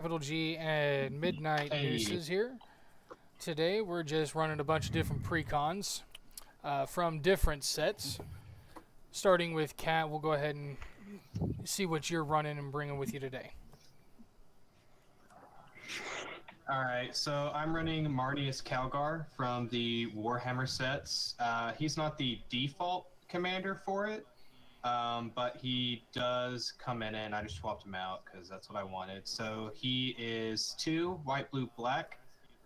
Capital G and Midnight Hey. Nooses here. Today we're just running a bunch of different precons from different sets. Starting with Cat, we'll go ahead and see what you're running and bringing with you today. Alright, so I'm running Marneus Calgar from the Warhammer sets. He's not the default commander for it, but he does come in and I just swapped him out because that's what I wanted. So he is 2 white, blue, black.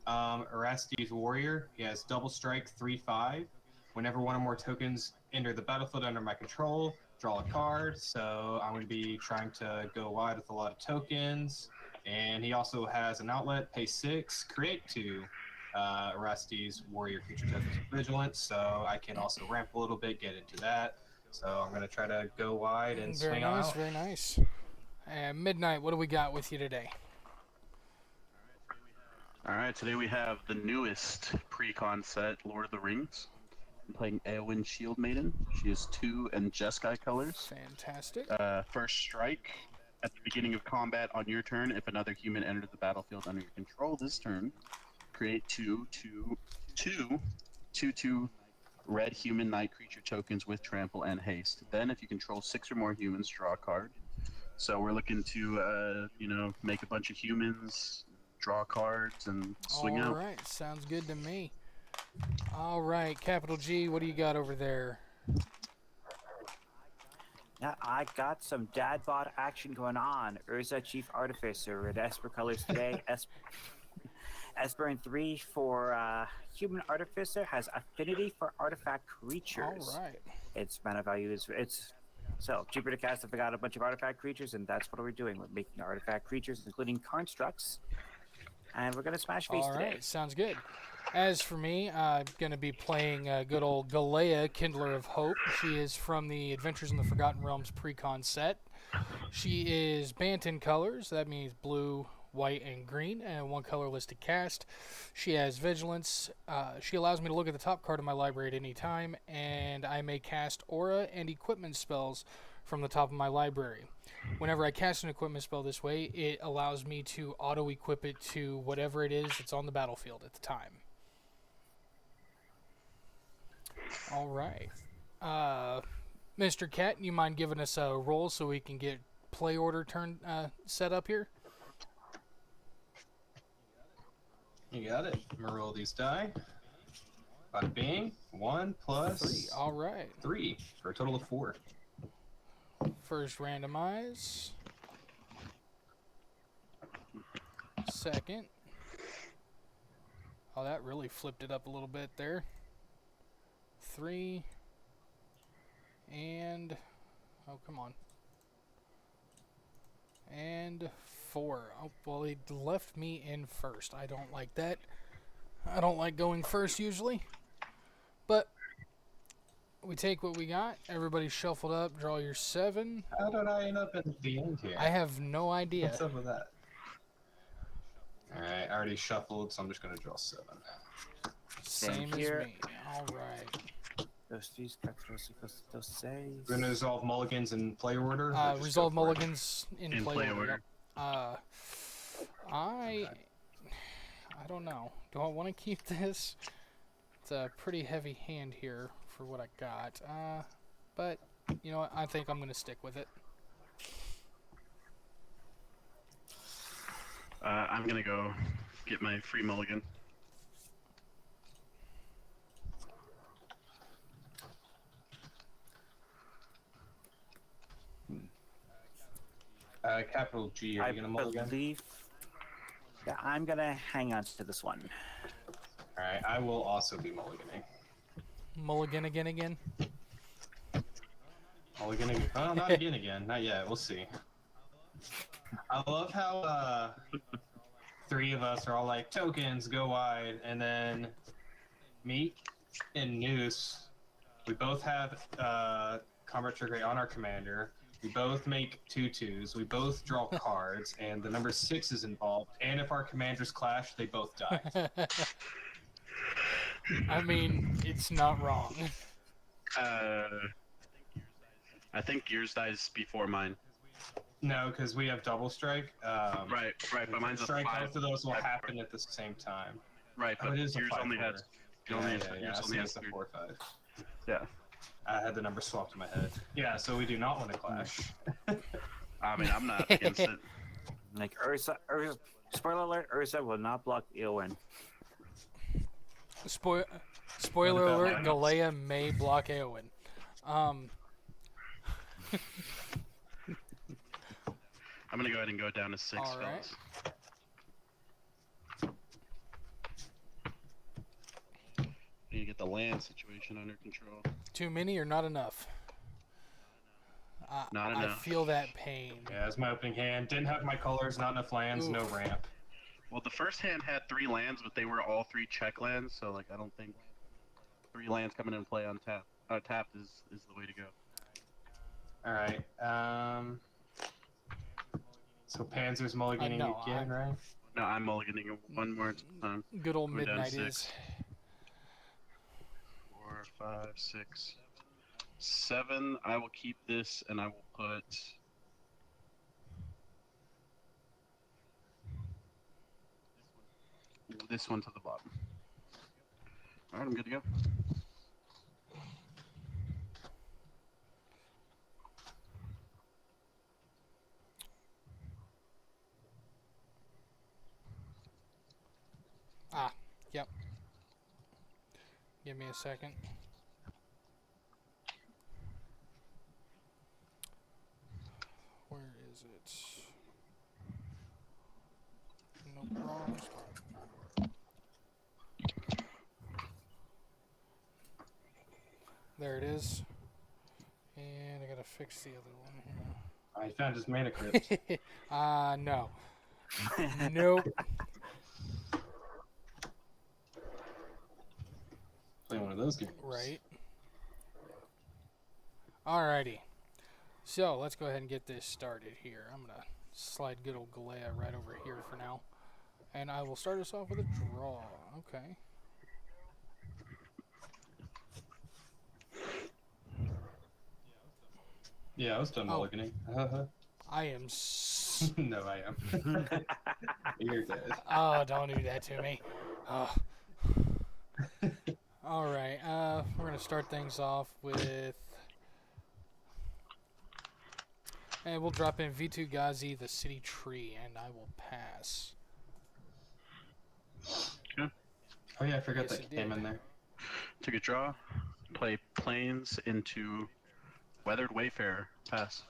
Erasti's warrior. He has double strike 3/5. Whenever one or more tokens enter the battlefield under my control, draw a card. So I'm going to be trying to go wide with a lot of tokens. And he also has an outlet, pay 6, create 2. Erasti's warrior creature tokens with vigilance. So I can also ramp a little bit, get into that. So I'm going to try to go wide and Very swing nice, out. very nice. Midnight, what do we got with you today? Alright, today we have the newest Precon set, Lord of the Rings. I'm playing Eowyn Shield Maiden. She is 2 and Jeskai colors. Fantastic. First strike. At the beginning of combat on your turn, if another human entered the battlefield under your control this turn, create 2 red human knight creature tokens with trample and haste. Then if you control 6 or more humans, draw a card. So we're looking to, make a bunch of humans, draw cards, and swing out. Alright, sounds good to me. Alright, Capital G, what do you got over there? Yeah, I got some dad bod action going on. Urza Chief Artificer, red Esper colors today. Esper in 3 for Human Artificer has affinity for artifact creatures. Alright. Its mana value is so cheaper to cast if I got a bunch of artifact creatures, and that's what we're doing. We're making artifact creatures, including constructs, and we're gonna smash face today. Alright, sounds good. As for me, I'm going to be playing good old Galea, Kindler of Hope. She is from the Adventures in the Forgotten Realms Precon set. She is Banten colors, that means blue, white, and green, and one colorless to cast. She has Vigilance. She allows me to look at the top card of my library at any time, and I may cast aura and equipment spells from the top of my library. Whenever I cast an equipment spell this way, it allows me to auto-equip it to whatever it is that's on the battlefield at the time. All right. Mr. Cat, you mind giving us a roll so we can get play order set up here? You got it. I'm going to roll these die. Bada bing. 1 plus 3. All right. 3 for a total of 4. First randomize. Second. Oh, that really flipped it up a little bit there. 3. And... oh, come on. And 4. Oh, well, he left me in first. I don't like that. I don't like going first usually. But we take what we got. Everybody shuffled up. Draw your 7. How did I end up at the end here? I have no idea. What's up with that? Alright, I already shuffled, so I'm just going to draw 7. Same as here. me. Alright. Those 3's got those saves. We're going to resolve mulligans in play order? or just Resolve go for it? mulligans in play order. I don't know. Do I want to keep this? It's a pretty heavy hand here for what I got. But, you know what? I think I'm going to stick with it. I'm going to go get my free mulligan. Capital G, are you going to mulligan? Yeah, I'm gonna hang on to this one. Alright, I will also be mulliganing. Mulligan again. Mulliganing? Oh, not again. Not yet. We'll see. I love how 3 of us are all like, tokens, go wide, and then me and Noose, we both have combat trigger on our commander. We both make 2/2s. We both draw cards, and the number 6 is involved. And if our commanders clash, they both die. I mean, it's not wrong. I think yours dies before mine. No, because we have double strike. Right. But mine's a strike. 5. Both of those will 5. happen at the same time. Right, Oh, but it is a yours only 5/4. has. Yours only has the 3. 4/5. Yeah. I had the number swapped in my head. Yeah, so we do not want to clash. I mean, I'm not against it. Like Urza, spoiler alert: Urza will not block Eowyn. Spoiler What about alert: Marneus? Galea may block Eowyn. I'm gonna go ahead and go down to 6, All right. fellas. Need to get the land situation under control. Too many or not enough? Not I enough. feel that pain. Yeah, that's my opening hand. Didn't have my colors, not enough lands, no Oof. ramp. Well, the first hand had 3 lands, but they were all 3 check lands, so like I don't think 3 lands coming into play on tapped is the way to go. Alright, so Panzer's mulliganing No, again, right? No, I'm mulliganing it one more time. Good old We're down midnight 6. is. 4, 5, 6, 7. I will keep this, and I will put. This one to the bottom. Alright, I'm good to go. Yep. Give me a second. Where is it? Nope, wrong spot. There it is. And I gotta fix the other one I found his mana crypt. here. No. Nope. Play one of those games. Right. Alrighty. So, let's go ahead and get this started here. I'm gonna slide good old Galea right over here for now. And I will start us off with a draw. Okay. Yeah, I was done Oh. mulliganing. I am No, I am. You're dead. Oh, don't do that to me. Oh. Alright, we're going to start things off with... And we'll drop in V2 Ghazi, the city tree, and I will pass. Oh yeah, I forgot Yes, that it came did. in there. Took a draw. Play Plains into Weathered Wayfarer. Pass.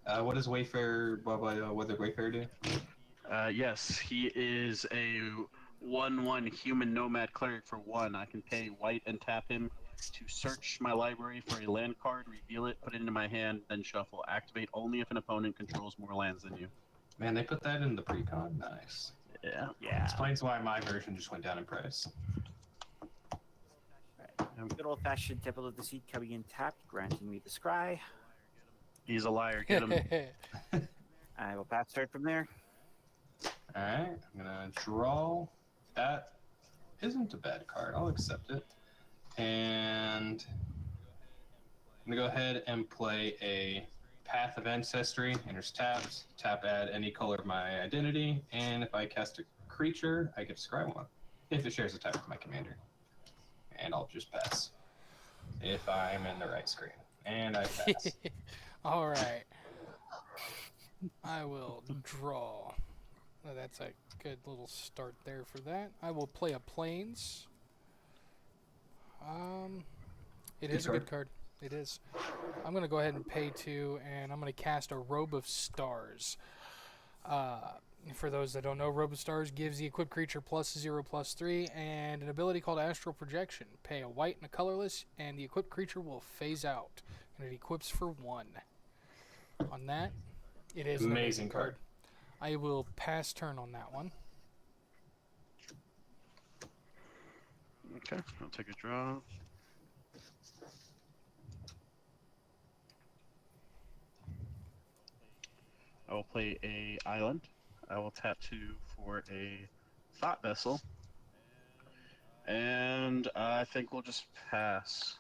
What does Wayfarer, Weathered Wayfarer do? Yes, he is a 1/1 human nomad cleric for 1. I can pay white and tap him to search my library for a land card, reveal it, put it into my hand, then shuffle. Activate only if an opponent controls more lands than you. Man, they put that in the precon? Nice. Yeah. Yeah. Explains why my version just went down in price. Good old-fashioned Temple of the Seed coming in tapped, granting me the scry. He's a liar. Get him. I will pass turn from there. Alright, I'm gonna draw. That isn't a bad card. I'll accept it. And I'm gonna go ahead and play a Path of Ancestry. Enters tapped. Tap add any color of my identity. And if I cast a creature, I get to scry one. If it shares a type with my commander. And I'll just pass. If I'm in the right screen. And I pass. Alright. I will draw. Well, that's a good little start there for that. I will play a Plains. It is a good card. It is. I'm going to go ahead and pay 2, and I'm going to cast a Robe of Stars. For those that don't know, Robe of Stars gives the equipped creature +0/+3, and an ability called Astral Projection. Pay a white and a colorless, and the equipped creature will phase out, and it equips for 1. On that, it is an Amazing card. I will pass turn on that one. Okay, I'll take a draw. I will play a island. I will tap 2 for a thought vessel. And I think we'll just pass.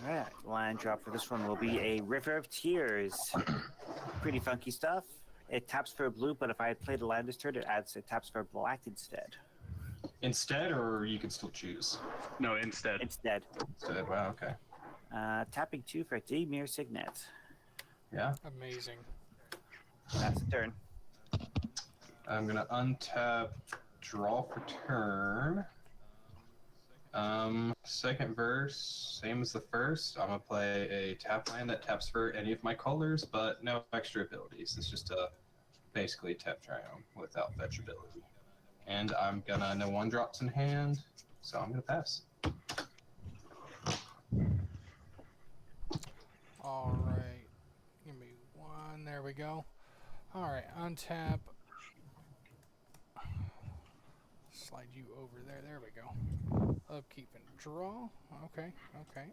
Alright, land drop for this one will be a River of Tears. Pretty funky stuff. It taps for blue, but if I had played a land this turn, it taps for black instead. Instead, or you can still choose? No, instead. Instead. Instead, wow, okay. Tapping 2 for Demir Signet. Yeah. Amazing. That's the turn. I'm gonna untap, draw for turn. Second verse, same as the first. I'm gonna play a tap land that taps for any of my colors, but no extra abilities. It's just a basically tap triome without fetch ability. And I'm gonna no one drops in hand, so I'm gonna pass. All right. Give me one. There we go. All right. Untap. Slide you over there. There we go. Upkeep and draw. Okay. Okay.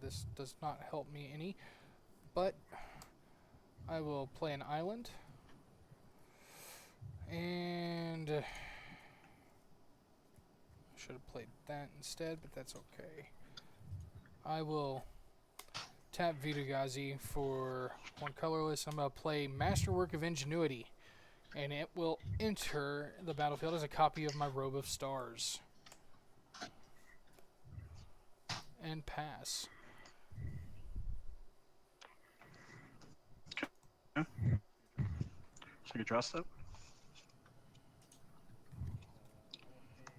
This does not help me any, but I will play an island. And should have played that instead, but that's okay. I will tap Vitagazi for one colorless. I'm going to play Masterwork of Ingenuity, and it will enter the battlefield as a copy of my Robe of Stars. And pass. Second draw step.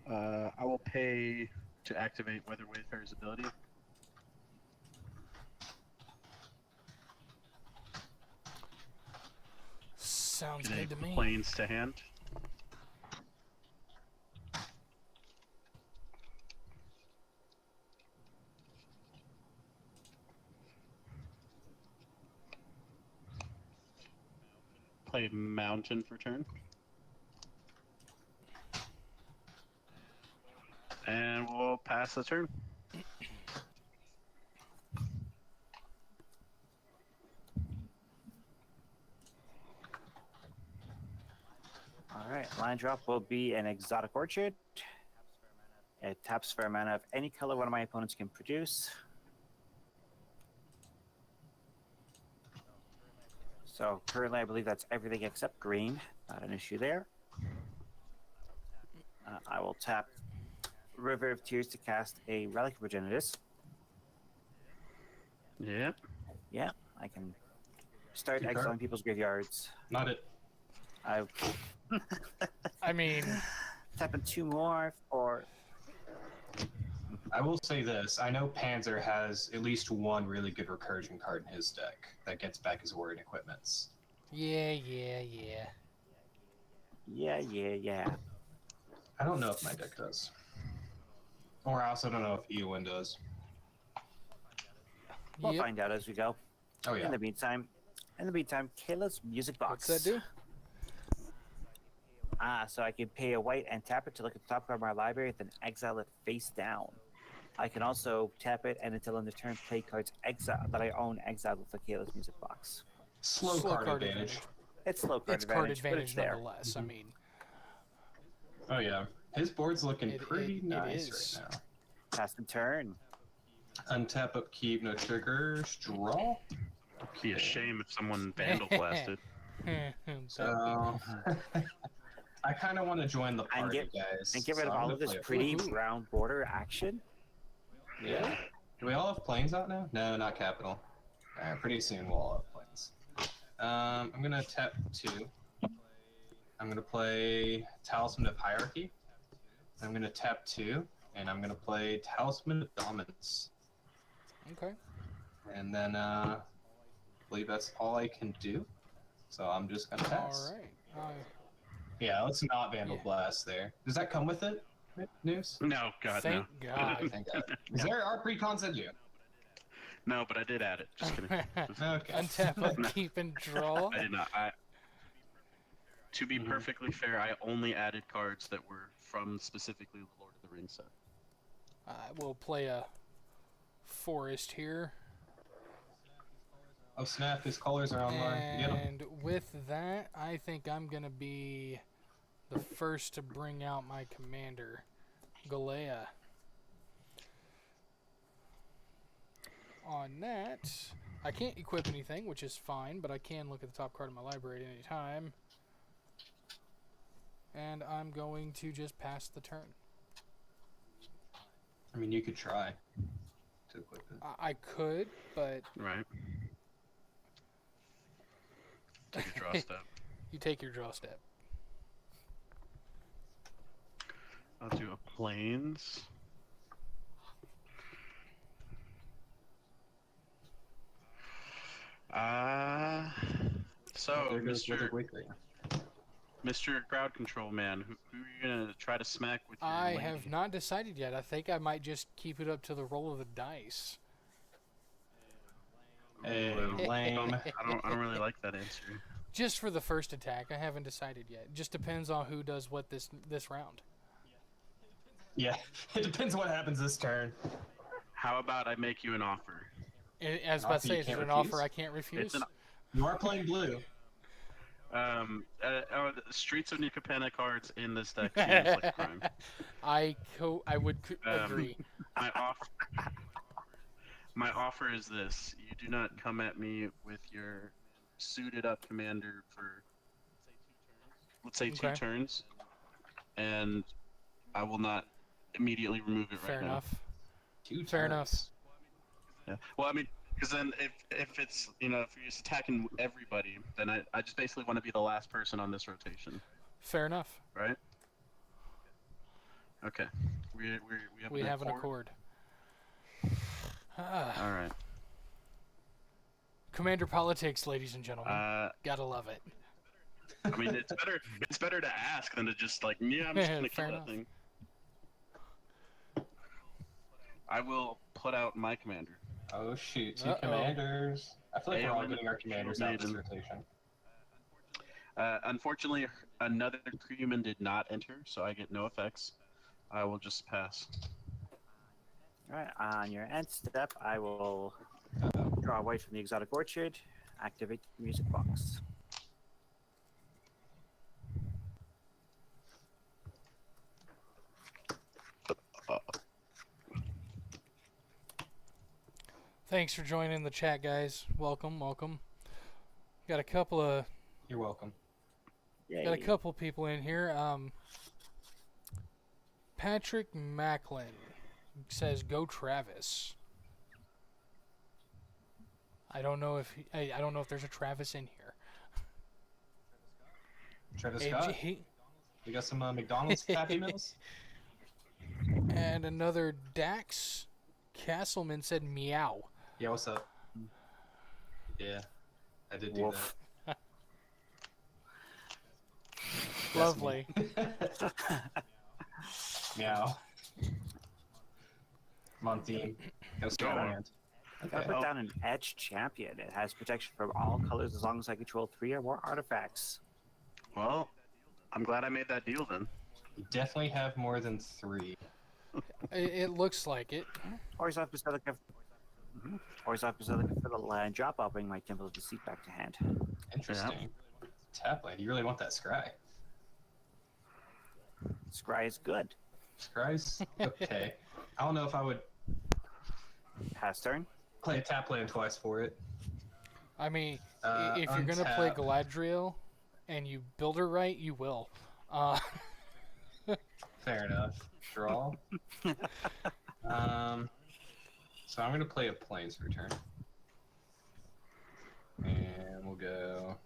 I will pay to activate Weather Wayfarer's ability. Sounds Get good a to me. Planes to hand. Play Mountain for turn. And we'll pass the turn. Alright, line drop will be an Exotic Orchard. It taps for a mana of any color one of my opponents can produce. So currently I believe that's everything except green. Not an issue there. I will tap River of Tears to cast a Relic of Progenitus. Yep. Yeah, I can start Good card. exiling people's graveyards. Not it. I mean, Tapping 2 more for... I will say this. I know Panzer has at least one really good recursion card in his deck that gets back his Warring Equipments. yeah. Yeah. I don't know if my deck does. Or I also don't know if Eowyn does. We'll Yep. find out as we go. Oh yeah. In the meantime, Kayla's Music Box. What's that do? So I can pay a white and tap it to look at the top card of my library, then exile it face down. I can also tap it and until end of turn play cards that I own exiled with the Kayla's Music Box. Slow card advantage. It's slow card It's advantage, card but advantage it's there. nonetheless. I mean, Oh yeah. His board's looking It- pretty it nice is. right now. Pass the turn. Untap, upkeep, no triggers, draw. Be a shame if someone Vandal blasted. So I kind of want to join the And party, guys. And get rid so of I'm all gonna of this play a pretty Woohoo. brown border action. Yeah. Do we all have planes out now? No, not capital. Alright, pretty soon we'll all have planes. I'm gonna tap 2. I'm gonna play Talisman of Hierarchy. I'm gonna tap 2, and I'm gonna play Talisman of Dominance. okay. And then I believe that's all I can do. So I'm just gonna pass. All right. Yeah, let's not Vandal Yeah. Blast there. Does that come with it? News? No, God, Thank no. God. Thank God. Is there our Precons in you? No, but I did add it. Just kidding. Okay. Untap, upkeep, and draw. I did not. To be perfectly fair, I only added cards that were from specifically the Lord of the Rings set. I will play a forest here. Oh snap, his colors are online. Get 'em. And with that, I think I'm going to be the first to bring out my commander, Galea. on that. I can't equip anything, which is fine, but I can look at the top card of my library at any time. And I'm going to just pass the turn. I mean, you could try to equip it. I could, but Right. Take a draw step. you take your draw step. I'll do a plains. So There goes Mr. Withered Weekly. Mr. Crowd Control Man, who are you gonna try to smack with your I lady? have not decided yet. I think I might just keep it up to the roll of the dice. Hey, Well, lame. I don't really like that answer. Just for the first attack, I haven't decided yet. It just depends on who does what this round. Yeah, it depends what happens this turn. How about I make you an offer? And I was about to Offer you say, is it can't an refuse? offer I can't refuse? It's an You are playing blue. the Streets of New Capenna cards in this deck seems like a crime. I would agree. My offer is this: you do not come at me with your suited up commander for, let's say, two Okay. turns, and I will not immediately remove it Fair right enough. Two Fair turns. enough. now. Yeah. Well, I mean, because then if it's if you're just attacking everybody, then I just basically want to be the last person on this rotation, Fair enough. right? Okay. We have an accord. Ah, All right. Commander politics, ladies and gentlemen. Gotta love it. I mean, it's better to ask than to just like, yeah, I'm just gonna Fair kill enough. that thing. I will put out my commander. Oh shoot, 2 Uh-oh. commanders. I feel like we're all Eowyn, getting our commanders out this Maiden. rotation. Unfortunately, another crewman did not enter, so I get no effects. I will just pass. Alright, on your end step, I will draw away from the exotic orchard, activate the music box. Thanks for joining the chat, guys. Welcome, welcome. Got a couple of You're welcome. Yay. Got a couple people in here. Patrick Macklin says, "Go Travis." I don't know if I don't know if there's a Travis in here. Travis Hey, Scott. G- We got some McDonald's Happy Meals. and another Dax Castleman said, "Meow." Yeah, what's up? Yeah, I did do Woof. that. That's Lovely. me. Meow. I'm on theme. Go Scotland. I Okay. put down an Etch Champion. It has protection from all colors as long as I control 3 or more artifacts. Well, I'm glad I made that deal then. You definitely have more than 3. It looks like it. Always have Basilica. Always have Basilica for the land drop. I'll bring my Temple of Deceit back to hand. Interesting. Tapland, you really want that Scry. Scry is good. Scry's okay. I don't know if I would Pass turn. play a Tapland twice for it. I mean, if you're gonna play Galadriel and you build her right, you will. Fair enough. Draw. So I'm gonna play a Plains return. And we'll go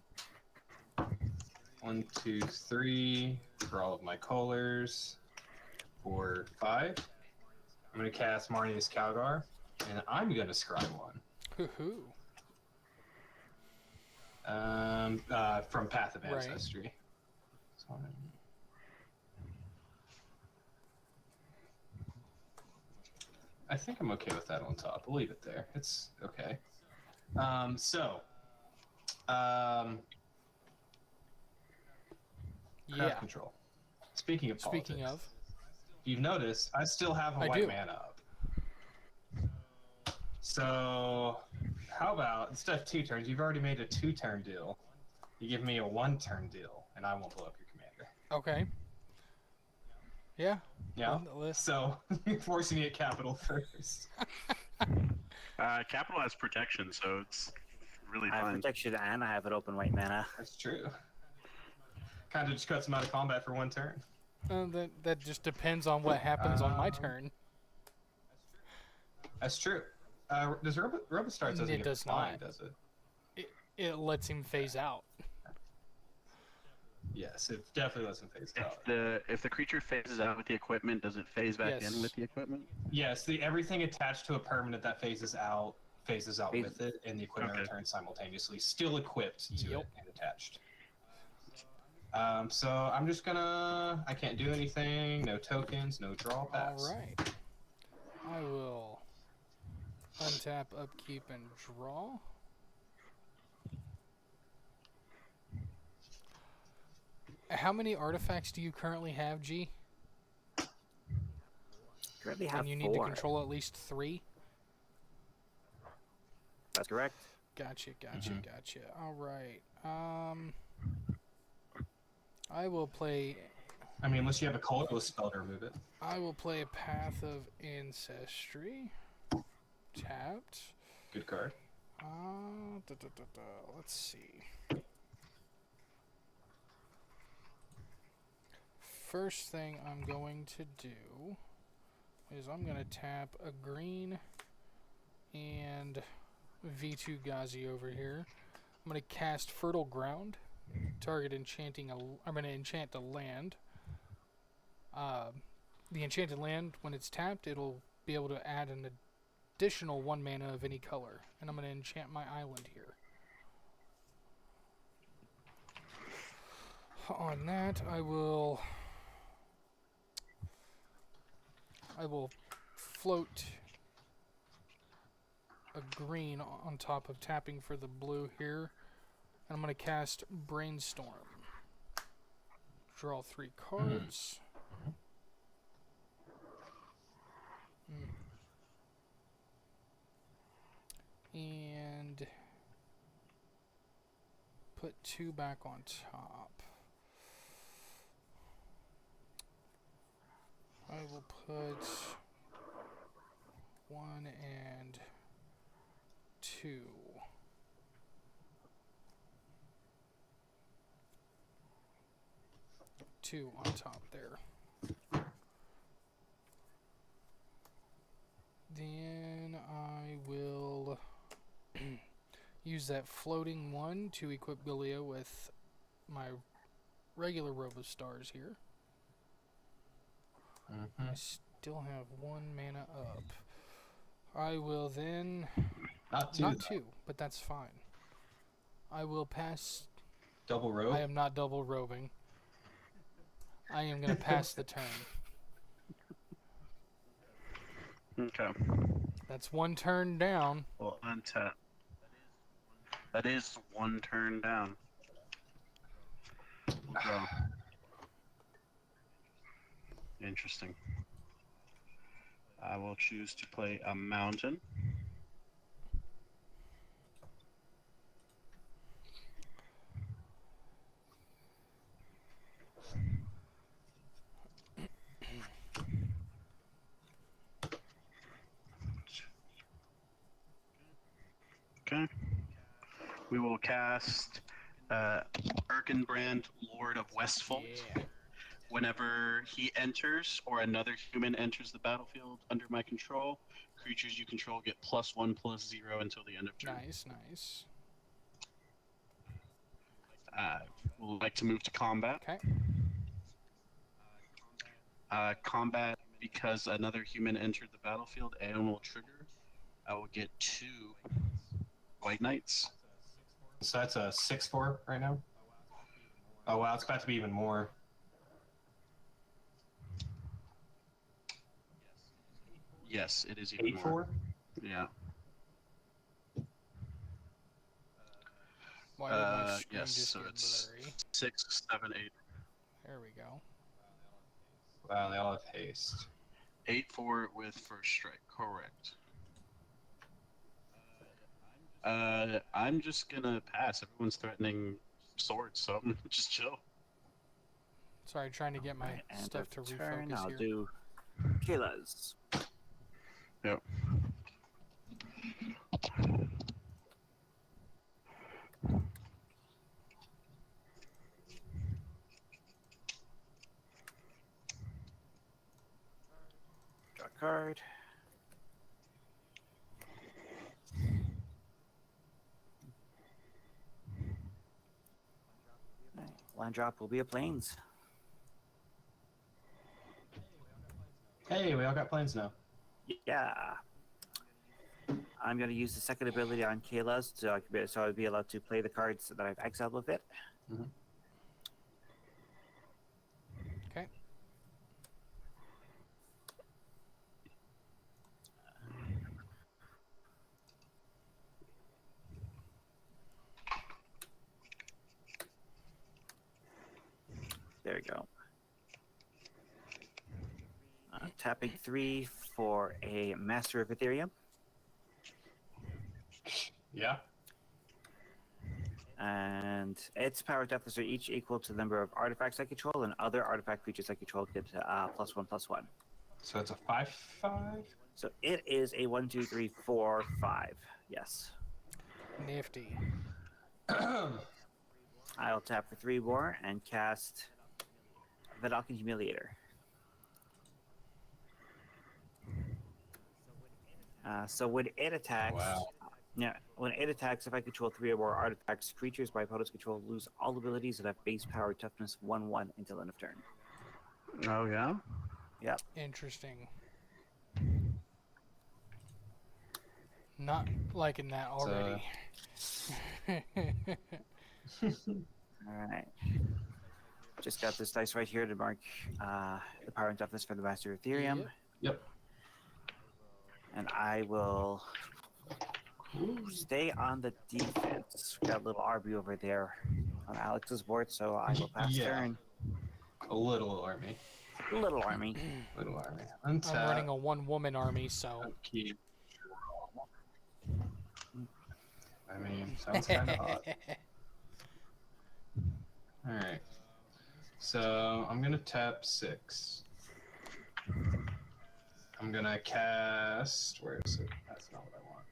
1, 2, 3 for all of my colors. 4, 5. I'm gonna cast Marneus Calgar, and I'm gonna scry one. Hoo-hoo. From Path of Right. Ancestry. So I think I'm okay with that on top. We'll leave it there. It's okay. Crowd Yeah. control. Speaking of politics, Speaking of, you've noticed I still have a I white do. man up. So, how about instead of 2 turns, you've already made a 2-turn deal. You give me a 1-turn deal, and I won't blow up your commander. okay. Yeah. Yeah. On the list. So, you're forcing me at capital first. Capital has protection, so it's really I have fine. protection and I have an open white mana. That's true. Kind of just cuts him out of combat for one turn. That just depends on what happens on my turn. That's true. Does Robostar doesn't It get does flying, not. does it? It lets him phase out. Yes, it definitely lets him phase out. If the creature phases out with the equipment, does it phase back Yes. in with the equipment? Yes, everything attached to a permanent that phases out Phase- with it, and the equipment Okay. returns simultaneously, still equipped to Yep. it and attached. So I'm just gonna. I can't do anything. No tokens. No draw pass. All right. I will untap, upkeep, and draw. How many artifacts do you currently have, G? Currently have And you need to 4. control at least 3? That's correct. Gotcha. All right. I will play. I mean, unless you have a colorless spell to remove it. I will play a Path of Ancestry. Tapped. Good card. Let's see. First thing I'm going to do is I'm going to tap a green and V2 Ghazi over here. I'm going to cast Fertile Ground. Target enchanting I'm going to enchant a land. The enchanted land, when it's tapped, it'll be able to add an additional 1 mana of any color. And I'm going to enchant my island here. On that, I will float a green on top of tapping for the blue here. And I'm going to cast Brainstorm. Draw 3 cards. And put 2 back on top. I will put 1 and 2. Two on top there. Then I will use that floating 1 to equip Galea with my regular Robostars here. I still have 1 mana up. I will then... Not two, but that's fine. I will pass... Double row. I am not double robing. I am going to pass the turn. Okay. That's 1 turn down. Well, untap. That is 1 turn down. We'll draw. Interesting. I will choose to play a mountain. Okay. We will cast Erkenbrand, Lord of Westfold. Yeah. Whenever he enters or another human enters the battlefield under my control, creatures you control get +1/+0 until the end of turn. Nice. We'll like to move to combat. Okay. Combat, because another human entered the battlefield, Eowyn will trigger. I will get 2 White Knights. So that's a 6/4 right now. Oh wow, it's about to be even more. Yes, it is even 8/4. more. Yeah. Why did my screen Yes, just so get it's blurry? 6, 7, 8. There we go. Wow, they all have haste. 8/4 with first strike, correct. I'm just gonna pass. Everyone's threatening swords, so I'm gonna just chill. Sorry, trying to get my Right, and stuff to turn, refocus I'll here. do Killers. Yep. Draw a card. Land drop will be a plains. Hey, we all got planes now. Yeah. I'm going to use the second ability on Kayla's so I'd be allowed to play the cards that I've exiled with it. Mm-hmm. Okay. There we go. Tapping 3 for a Master of Ethereum. Yeah. And its power deficits are each equal to the number of artifacts I control, and other artifact creatures I control get +1/+1. So it's a 5/5. So it is a 1, 2, 3, 4, 5. Yes. Nifty. I'll tap for 3 more and cast Vedalken Humiliator. So when it attacks, Wow. when it attacks, if I control 3 or more artifacts, creatures my opponent's control lose all abilities that have base power toughness 1/1 until end of turn. Oh yeah. Yep. Interesting. Not liking that already. All right. Just got this dice right here to mark the power and toughness for the Master of Ethereum. Yep. And I will stay on the defense. Got a little RB over there on Alex's board, so I will pass turn. A little army. Little army. Little army. I'm Untap. running a one-woman army, so Keep. I mean, sounds kind of odd. Alright. So, I'm gonna tap 6. I'm gonna cast... Where is it? That's not what I want.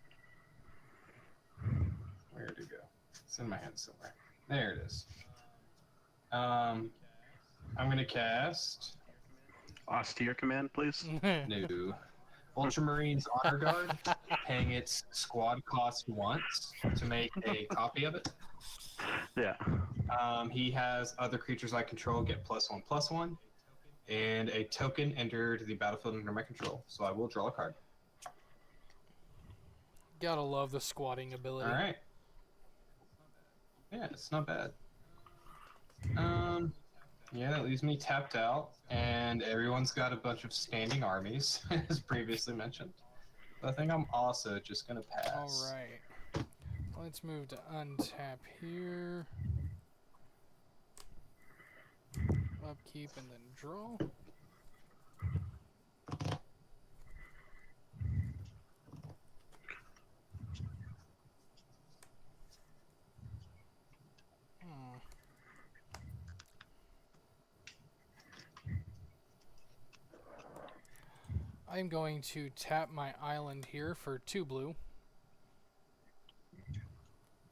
Where'd it go? It's in my hand somewhere. There it is. I'm gonna cast... Austere command, please. No. Ultramarines Honor Guard, paying its squad cost once to make a copy of it. Yeah. He has other creatures I control get +1/+1, and a token entered the battlefield under my control. So I will draw a card. gotta love the squatting ability. All right. Yeah, it's not bad. Yeah, that leaves me tapped out, and everyone's got a bunch of standing armies, as previously mentioned. But I think I'm also just gonna pass. All right. Let's move to untap here. Upkeep and then draw. I'm going to tap my island here for 2 blue.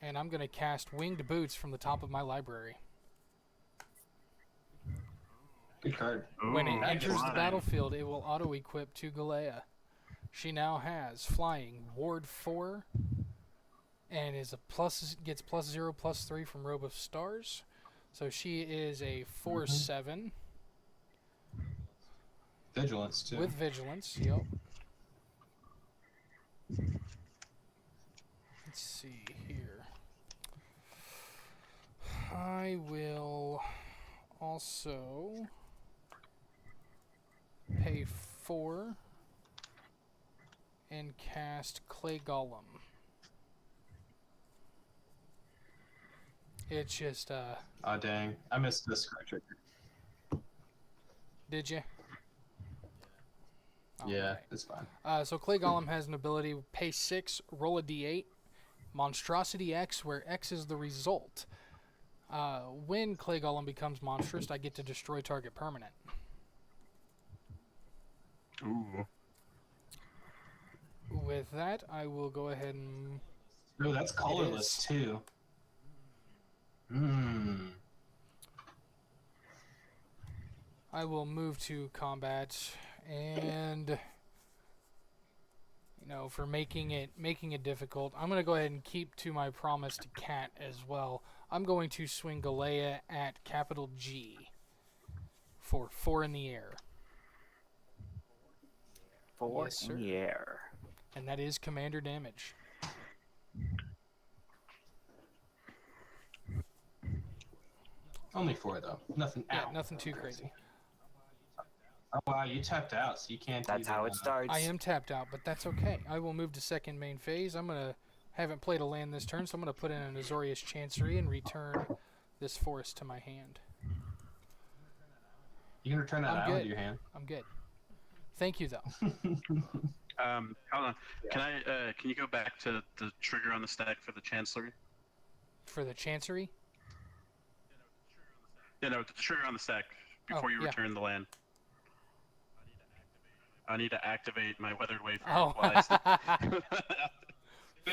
And I'm going to cast Winged Boots from the top of my library. Good card. When it Ooh, enters the flying. battlefield, it will auto-equip to Galea. She now has Flying, Ward 4, and is gets +0/+3 from Robe of Stars. So she is a 4/7 Vigilance, too. with Vigilance. Yep. Let's see here. I will also pay 4 and cast Clay Golem. It's just, Aw, dang. I missed this card trigger. did you? Yeah, Alright. it's fine. So Clay Golem has an ability, pay 6, roll a d8, Monstrosity X, where X is the result. When Clay Golem becomes monstrous, I get to destroy target permanent. Ooh. with that, I will go ahead and... Oh, that's colorless is. too. Hmm. I will move to combat, and for making it difficult, I'm gonna go ahead and keep to my promise to Cat as well. I'm going to swing Galea at capital G for 4 in the air. 4 Yes, in sir. the air. And that is commander damage. Only 4 though. Nothing. Yeah, Ow. nothing too crazy. Oh wow, you tapped out, so you can't. That's even, how it starts. I am tapped out, but that's okay. I will move to second main phase. Haven't played a land this turn, so I'm gonna put in an Azorius Chancery and return this forest to my hand. You can return that I'm out good. with your hand. I'm good. Thank you, though. Hold on. Can you go back to the trigger on the stack for the Chancellery? For the Chancery? Yeah, no, the trigger on the stack before you return the land. I need to activate my Weathered Wayfarer. Oh.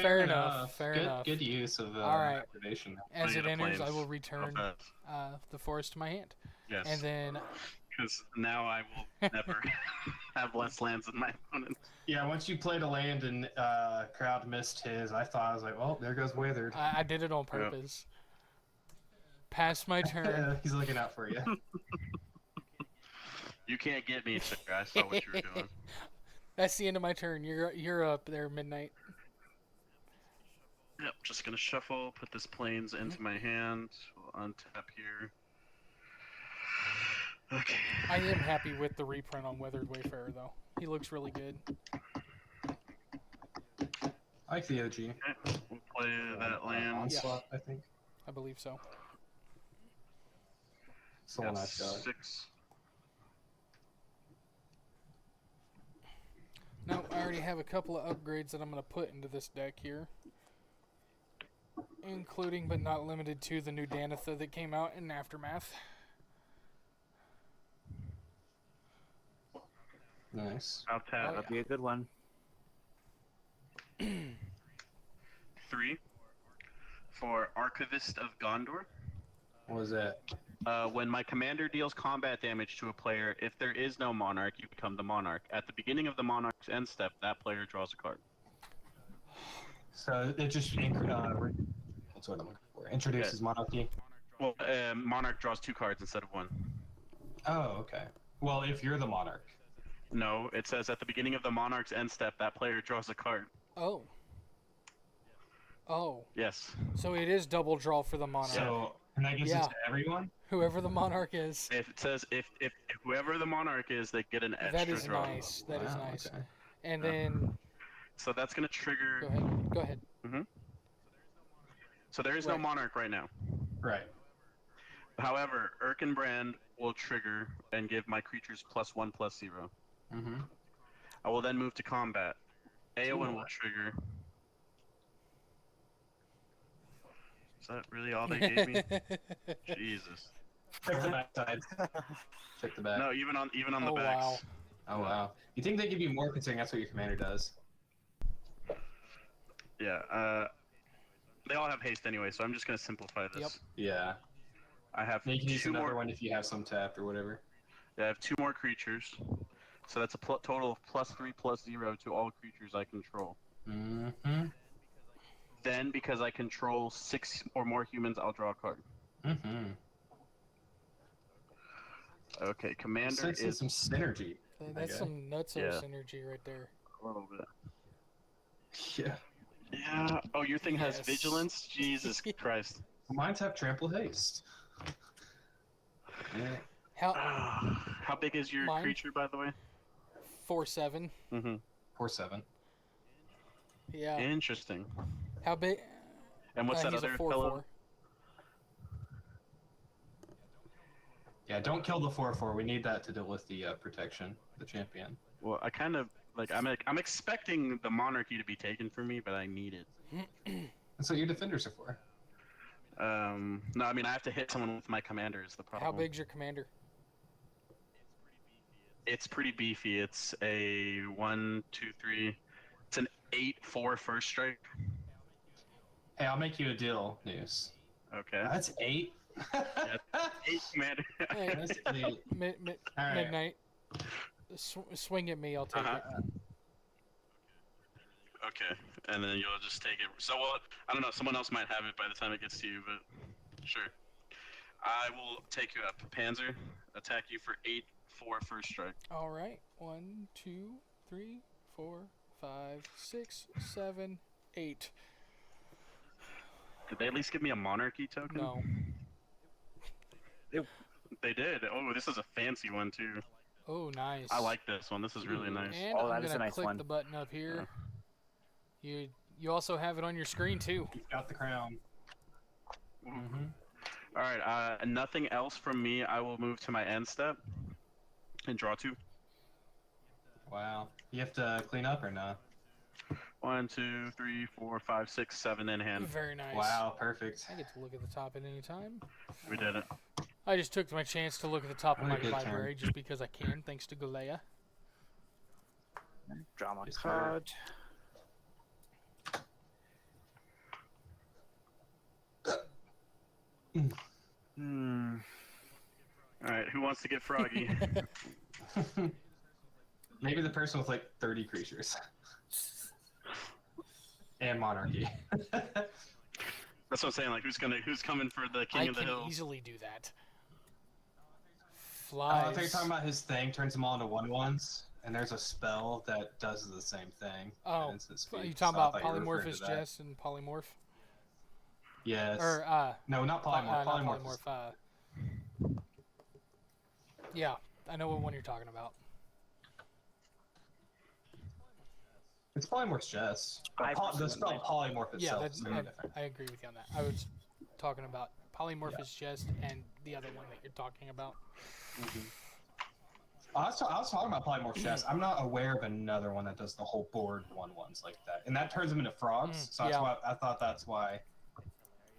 Fair enough. Fair good, enough. Good use of All right. activation. As it enters, I Flames. will return the forest to my hand. Yes. And then... Because now I will never have less lands than my opponent. Yeah, once you played a land and Crowd missed his, I was like, well, there goes Weathered. I did it on purpose. Pass my turn. He's looking out for you. You can't get me, sir. I saw what you were doing. That's the end of my turn. You're up there, Midnight. Yep, just gonna shuffle, put this plains into my hand, we'll untap here. Okay. I am happy with the reprint on Weathered Wayfarer, though. He looks really good. I like the OG. Okay, we'll play that land. Onslaught, I think. I believe so. It's the one I've got. 6. Now, I already have a couple of upgrades that I'm going to put into this deck here. Including, but not limited to, the new Danitha that came out in Aftermath. Nice. I'll tap Oh, That'll be a good one. 3 for Archivist of Gondor. What was that? When my commander deals combat damage to a player, if there is no monarch, you become the monarch. At the beginning of the monarch's end step, that player draws a card. So it just that's what I'm looking for. Introduces monarchy. Well, monarch draws 2 cards instead of 1. Oh, okay. Well, if you're the monarch. No, it says at the beginning of the monarch's end step, that player draws a card. Oh. Oh. Yes. So it is double draw for the Monarch. So, and that gives it to everyone? Whoever the Monarch is. If it says if whoever the monarch is, they get an extra That is draw. nice. That is nice. Okay. And then... So that's going to trigger... Go ahead. Mm-hmm. So there is no monarch right now. Right. However, Erkenbrand will trigger and give my creatures +1/+0. Mm-hmm. I will then move to combat. Eowyn will trigger. Is that really all they gave me? Jesus. Check the back side. Check the back. No, even on the Oh, backs. wow. Oh, wow. You think they give you more considering that's what your commander does? Yeah. They all have haste anyway, so I'm just gonna simplify this. Yep. Yeah. I have You can use 2 another more. one if you have some tapped or whatever. Yeah, I have 2 more creatures. So that's a total of +3/+0 to all creatures I control. Mm-hmm. Then, because I control 6 or more humans, I'll draw a card. Mm-hmm. Okay, commander Six is some synergy. That's Okay. some nutso Yeah. synergy right there. a little bit. Yeah. Yeah. Oh, your thing has Yes. vigilance? Jesus Christ. Mine's have trample haste. Yeah. How How big is your Mine? creature, by the way? 4/7. Mm-hmm. 4/7. Yeah. Interesting. How big? And what's that He's other a 4/4. fellow? Yeah, don't kill the 4/4. We need that to deal with the protection, the champion. Well, I kind of like. I'm expecting the monarchy to be taken from me, but I need it. That's what your defenders are for. No, I mean I have to hit someone with my commander. Is the problem? How big's your commander? It's pretty beefy. It's a 1, 2, 3. It's an 8/4 first strike. Hey, I'll make you a deal, News. Okay. That's 8. Yeah, 8, commander. Hey, That's 8. All right. midnight. Swing at me, I'll take it. Okay, and then you'll just take it. So, well, I don't know. Someone else might have it by the time it gets to you, but sure. I will take you up. Panzer, attack you for 8/4 first strike. All right. 1, 2, 3, 4, 5, 6, 7, 8. Did they at least give me a monarchy token? No. They did. Oh, this is a fancy one too. Oh, nice. I like this one. This is really nice. And Oh, I'm that is a gonna nice click one. the button up here. You also have it on your screen too. Got the crown. Mm-hmm. All right. Nothing else from me. I will move to my end step and draw 2. Wow. You have to clean up or not? 1, 2, 3, 4, 5, 6, 7 in hand. Very nice. Wow, perfect. I get to look at the top at any time. We did it. I just took my chance to look at the top of What a my good library turn. just because I can, thanks to Galea. Draw my Yes, sir. card. Hmm. All right. Who wants to get froggy? Maybe the person with like 30 creatures. And monarchy. That's what I'm saying. Like, who's coming for the king I of the can hills? easily do that. I Flies. thought you were talking about his thing turns them all into 1/1s, and there's a spell that does the same thing. Oh, at instant are speed, you so talking I about thought you were referring Polymorphous to that. Jess and Polymorph? Yes. Or, No, not polymorph. not Polymorph. Polymorph. Yeah, I know what one you're talking about. It's polymorph's Jess. I But the personally spell like- polymorph Yeah, itself that's, is very different. I agree with you on that. I was talking about Polymorphous Jess and the other one that you're talking about. I was talking about polymorph's Jess. I'm not aware of another one that does the whole board 1/1s like that, and that turns them into frogs. So that's yeah. why I thought that's why.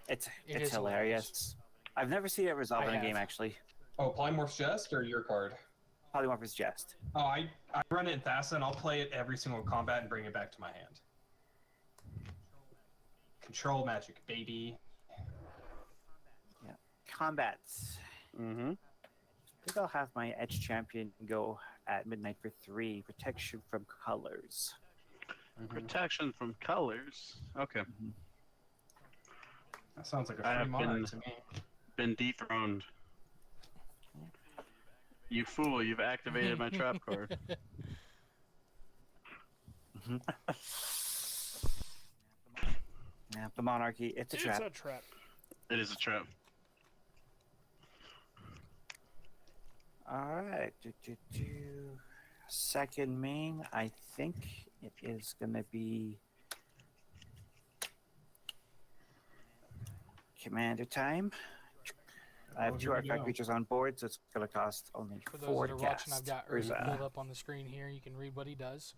It It's is hilarious. I've never seen it resolve I in a have. game actually. Oh, polymorph's Jess or your card? Polymorphous Jest. Oh, I run it in Thassa, and I'll play it every single combat and bring it back to my hand. Control magic, baby. Combats. Mm-hmm. I think I'll have my Edge Champion go at midnight for 3. Protection from colors. Protection from colors. Okay. That sounds like a I free have monarch to me. Been dethroned. You fool! You've activated my trap card. Yeah, the Monarchy. It's a trap. a trap. It is a trap. Alright. Second main, I think it is going to be commander time. I have Oh, 2 here we artifact go. creatures on board, so it's going to cost only For those 4 that are to watching, cast. I've got Urza Urza. pulled up on the screen here. You can read what he does.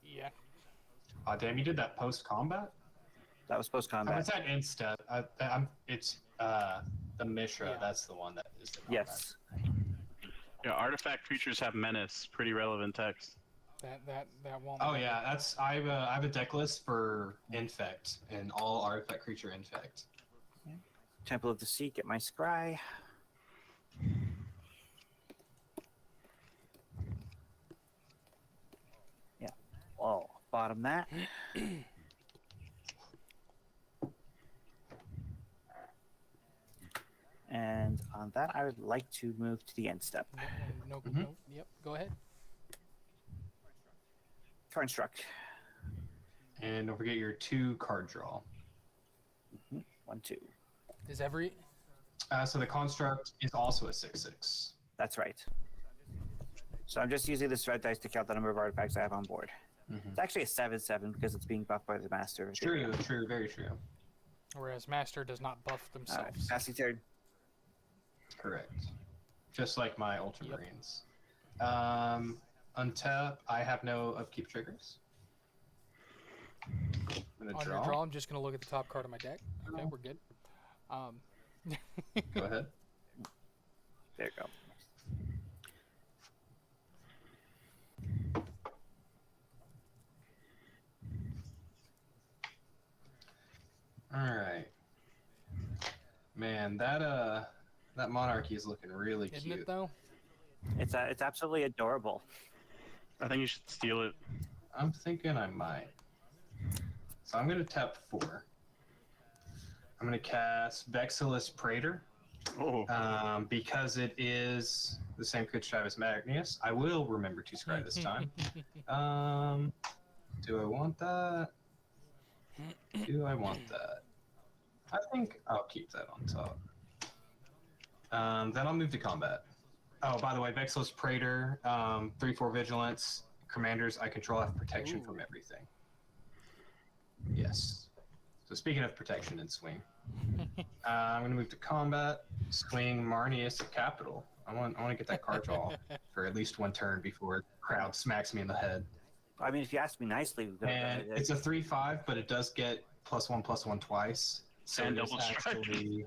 Yeah. Oh, damn, you did that post-combat? That was post Oh, combat. it's at instep. It's the Mishra. Yeah. That's the one that is the combat. Yes. Yeah, artifact creatures have menace. Pretty relevant text. That won't. Oh yeah, that's I have a deck list for infect and all artifact creature infect. Temple of the Sea, get my scry. Yeah. Oh, bottom that. And on that, I would like to move to the end step. No. Yep. Go ahead. Construct. And don't forget your 2 card draw. 1, 2. Is every So the construct is also a 6/6. That's right. So I'm just using this red dice to count the number of artifacts I have on board. It's actually a 7/7 because it's being buffed by the master. True, very true. whereas Master does not buff Alright, themselves. passing turn. Correct. Just like my Ultramarines. Untap, I have no upkeep triggers. I'm gonna On your draw, I'm just gonna look at the top card of my deck. Okay, we're good. Go ahead. There you go. All right. Man, that monarchy is looking really Isn't cute. it though? It's absolutely adorable. I think you should steal it. I'm thinking I might. So I'm gonna tap 4. I'm gonna cast Vexillus Praetor. Oh, Because it is the same creature type as Marneus. I will remember to scry this time. Do I want that? Do I want that? I think I'll keep that on top. Then I'll move to combat. Oh, by the way, Vexillus Praetor, 3/4 Vigilance. Commanders I control have protection Ooh. from everything. Yes. So speaking of protection and swing, I'm going to move to combat. Swing Marneus at Capital. I want to get that card draw for at least one turn before the crowd smacks me in the head. I mean, if you ask me nicely, And it's a 3/5, but it does get +1/+1 twice. So And it's double strike. actually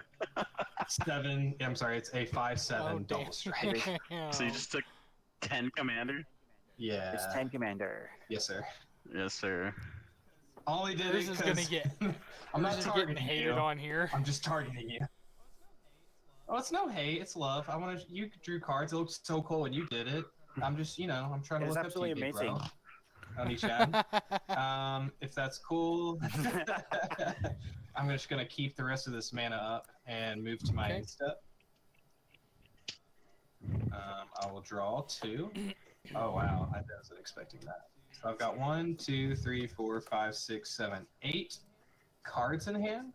7. I'm sorry, it's a 5/7 Oh, double strike. so you just took 10 commander? Yeah. it's 10 commander. Yes, sir. Yes, sir. Only did This it is gonna 'cause get. I'm not This is getting targeting hated you. on here. I'm just targeting you. Oh, it's no hate. It's love. I want to. You drew cards. It looks so cool when you did it. I'm just, I'm trying to It is look up to you, absolutely big amazing. bro. Oni Chad. If that's cool, I'm just gonna keep the rest of this mana up and move to my Okay. end step. I will draw 2. Oh wow, I wasn't expecting that. So I've got 1, 2, 3, 4, 5, 6, 7, 8 cards in hand.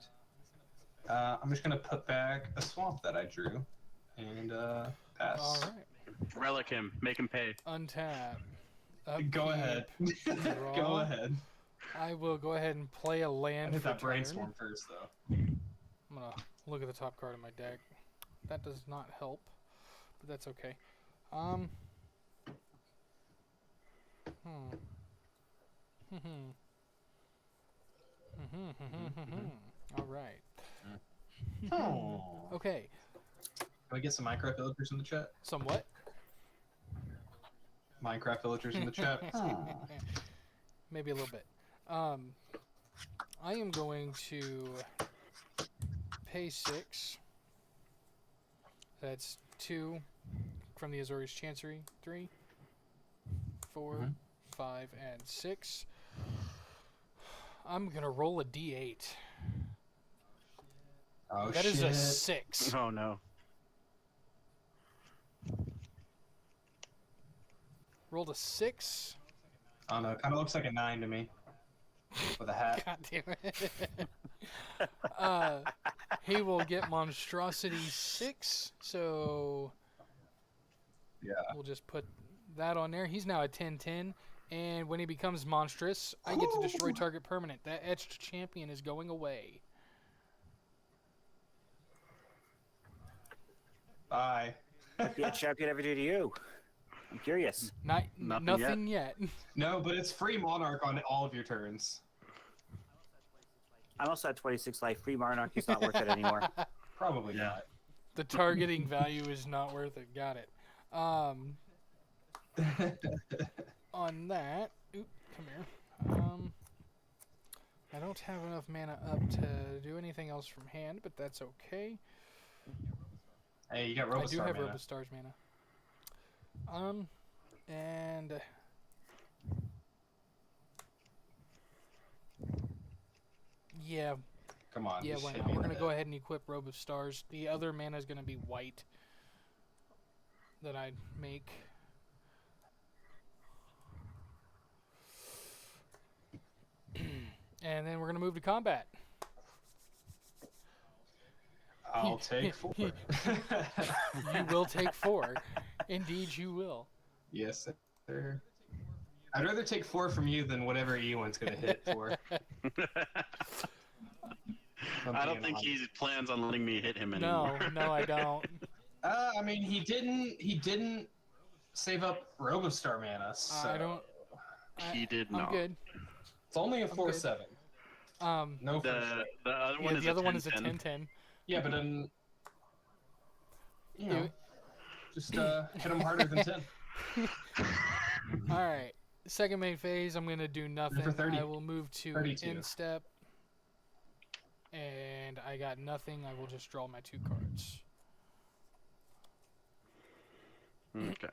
I'm just gonna put back a swamp that I drew, and pass. All right. Relic him. Make him pay. Untap. Go Upkeep. ahead. Draw. Go ahead. I will go ahead and play a I land hit for that turn. brainstorm first, though. I'm gonna look at the top card of my deck. That does not help, but that's okay. Hmm. All right. Oh. Okay. Can we get some Minecraft villagers in the chat? Somewhat. Minecraft villagers in the chat. Maybe a little bit. I am going to pay 6. That's 2 from the Azorius Chancery. 3, 4, 5, and 6. I'm gonna roll a d8. Oh, That shit. is a 6. Oh, no. Rolled a 6. I don't know. It kind of looks like a 9 to me. With a hat. God damn it. He will get Monstrosity 6, so Yeah. we'll just put that on there. He's now a 10/10, and when he becomes monstrous, I get to destroy target permanent. That etched champion is going away. Bye. What did champion ever do to you? I'm curious. Nothing yet. No, but it's free Monarch on all of your turns. I'm also at 26 life. Free Monarchy's not worth it anymore. Probably Yeah. not. The targeting value is not worth it. Got it. On that, come here. I don't have enough mana up to do anything else from hand, but that's okay. Hey, you got I Robostar do have mana. Robostar's mana. And yeah, Come on. yeah, just why hit not? me in We're the gonna go head. ahead and equip Robostars. The other mana is gonna be white that I make. And then we're gonna move to combat. I'll take 4. You will take 4. Indeed, you will. Yes, sir. I'd rather take 4 from you than whatever Eowyn's going to hit for. I don't think he plans on letting me hit him No, anymore. no, I don't. I mean, he didn't save up Robostar mana, so I don't. He did I'm not. good. it's only a good. 4/7. No The, first strike. the other Yeah, one is the other a one is a 10/10. 10/10. Yeah, but then You- just hit him harder than 10. All right. Second main phase, I'm gonna do nothing. 30. I will move to 32. instep, and I got nothing. I will just draw my 2 cards. Okay.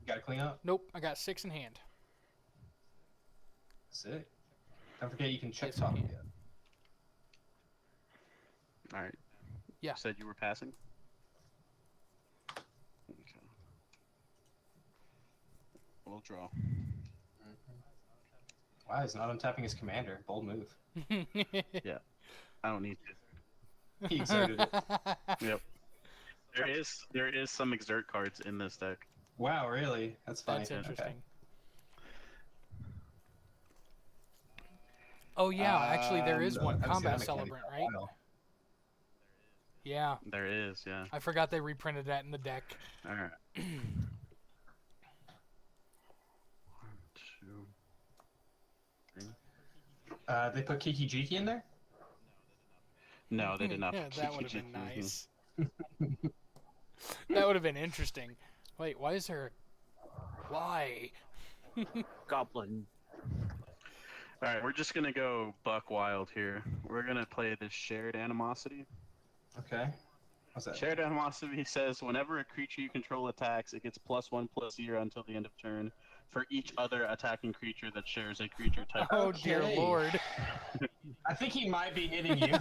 Got to clean up. Nope, I got 6 in hand. Sick. Don't forget you can check Yes, I top can. again. All right. Yeah. You said you were passing? Okay. We'll draw. Wow, he's not untapping his commander. Bold move. Yeah. I don't need to. He exerted it. Yep. There is some exert cards in this deck. Wow, really? That's funny. That's interesting. Oh yeah, actually there is one, I haven't seen Combat that mechanic Celebrant, for a right? while. Yeah, There is, yeah. I forgot they reprinted that in the deck. All right. 1, 2. They put Kiki Jiki in there? No, they did not. Yeah, put that would have Kiki been Jiki. nice. That would have been interesting. Wait, why is there? Why? Goblin. All right, we're just gonna go buck wild here. We're gonna play this shared animosity. Okay. What's that? Shared animosity says whenever a creature you control attacks, it gets +1/+0 until the end of turn for each other attacking creature that shares a creature type. Oh dear Okay. lord. I think he might be hitting you.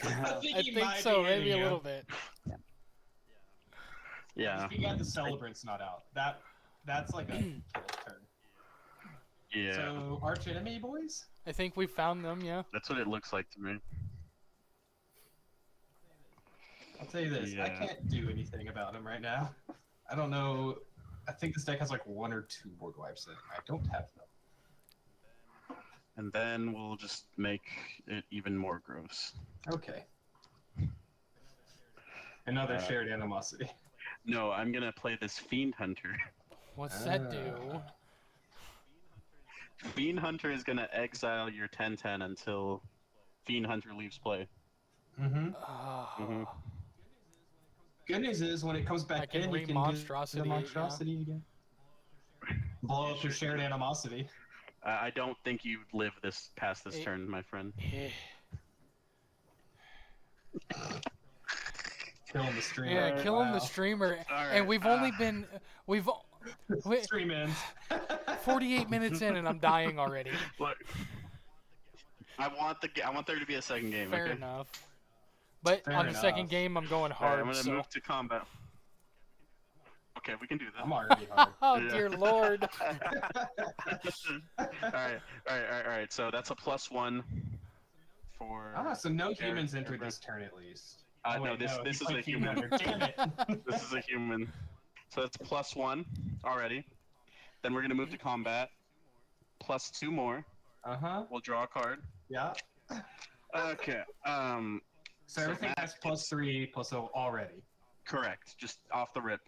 I he think might so, be hitting maybe a you. little bit. Yeah. If you got the Celebrant's not out. That's like a kill turn. Yeah. So, arch enemy, boys? I think we found them, yeah. That's what it looks like to me. I'll tell you this, I Yeah. can't do anything about him right now. I don't know. I think this deck has like 1 or 2 board wipes in it. I don't have them. And then we'll just make it even more gross. Okay. Another shared animosity. No, I'm gonna play this Fiend Hunter. What's that do? Fiend Hunter is gonna exile your 10/10 until Fiend Hunter leaves play. Mm-hmm. Ah, Mhm. Good news is when it comes I back can in, you can re-monstrosity do it, the yeah. monstrosity again. Blow up your shared animosity. I don't think you live this past this It- turn, my friend. eh. Killing the stream. Yeah, killing Wow. the streamer, Alright, and we've only been we stream ends. 48 minutes in, and I'm dying already. Look, I want there to be a second game. Fair okay? enough. But Fair on the second enough. game, I'm going All right, hard. I'm gonna so. move to combat. Okay, we can do that. I'm already hard. Oh Yeah. dear lord! all right. So that's a +1 for. So no Shared humans entered Celebrant. this turn at least. No, wait, this he is played a Fiend human. Hunter. Damn it. This is a human. So that's +1 already. Then we're gonna move to combat. +2 more. Uh-huh. We'll draw a card. Yeah. Okay. So everything has +3/+0 already. Correct. Just off the rip.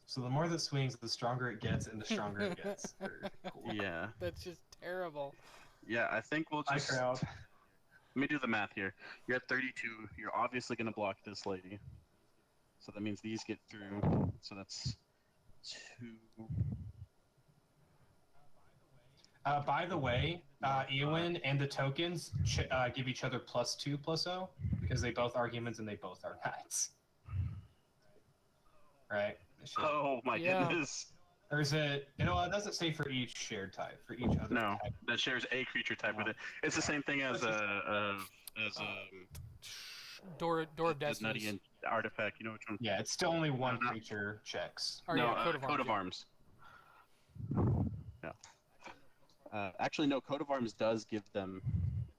So the more that swings, the stronger it gets, and the stronger it gets. Very cool. Yeah. That's just terrible. Yeah. I think we'll Hi, just. crowd. Let me do the math here. You're at 32. You're obviously gonna block this lady. So that means these get through. So that's 2. By the way, Eowyn and the tokens give each other +2/+0 because they both are humans and they both are knights. Right? It should- Oh my Yeah. goodness. Or is it? You know, it doesn't say for each shared type. For each other No, type. that shares a creature type with it. It's the same thing as Door of the Nutty Destiny. and artifact. You know which one? Yeah, it's still only one No. creature checks. Oh no, yeah, Coat of Arms. Yeah. Actually, no. Coat of Arms does give them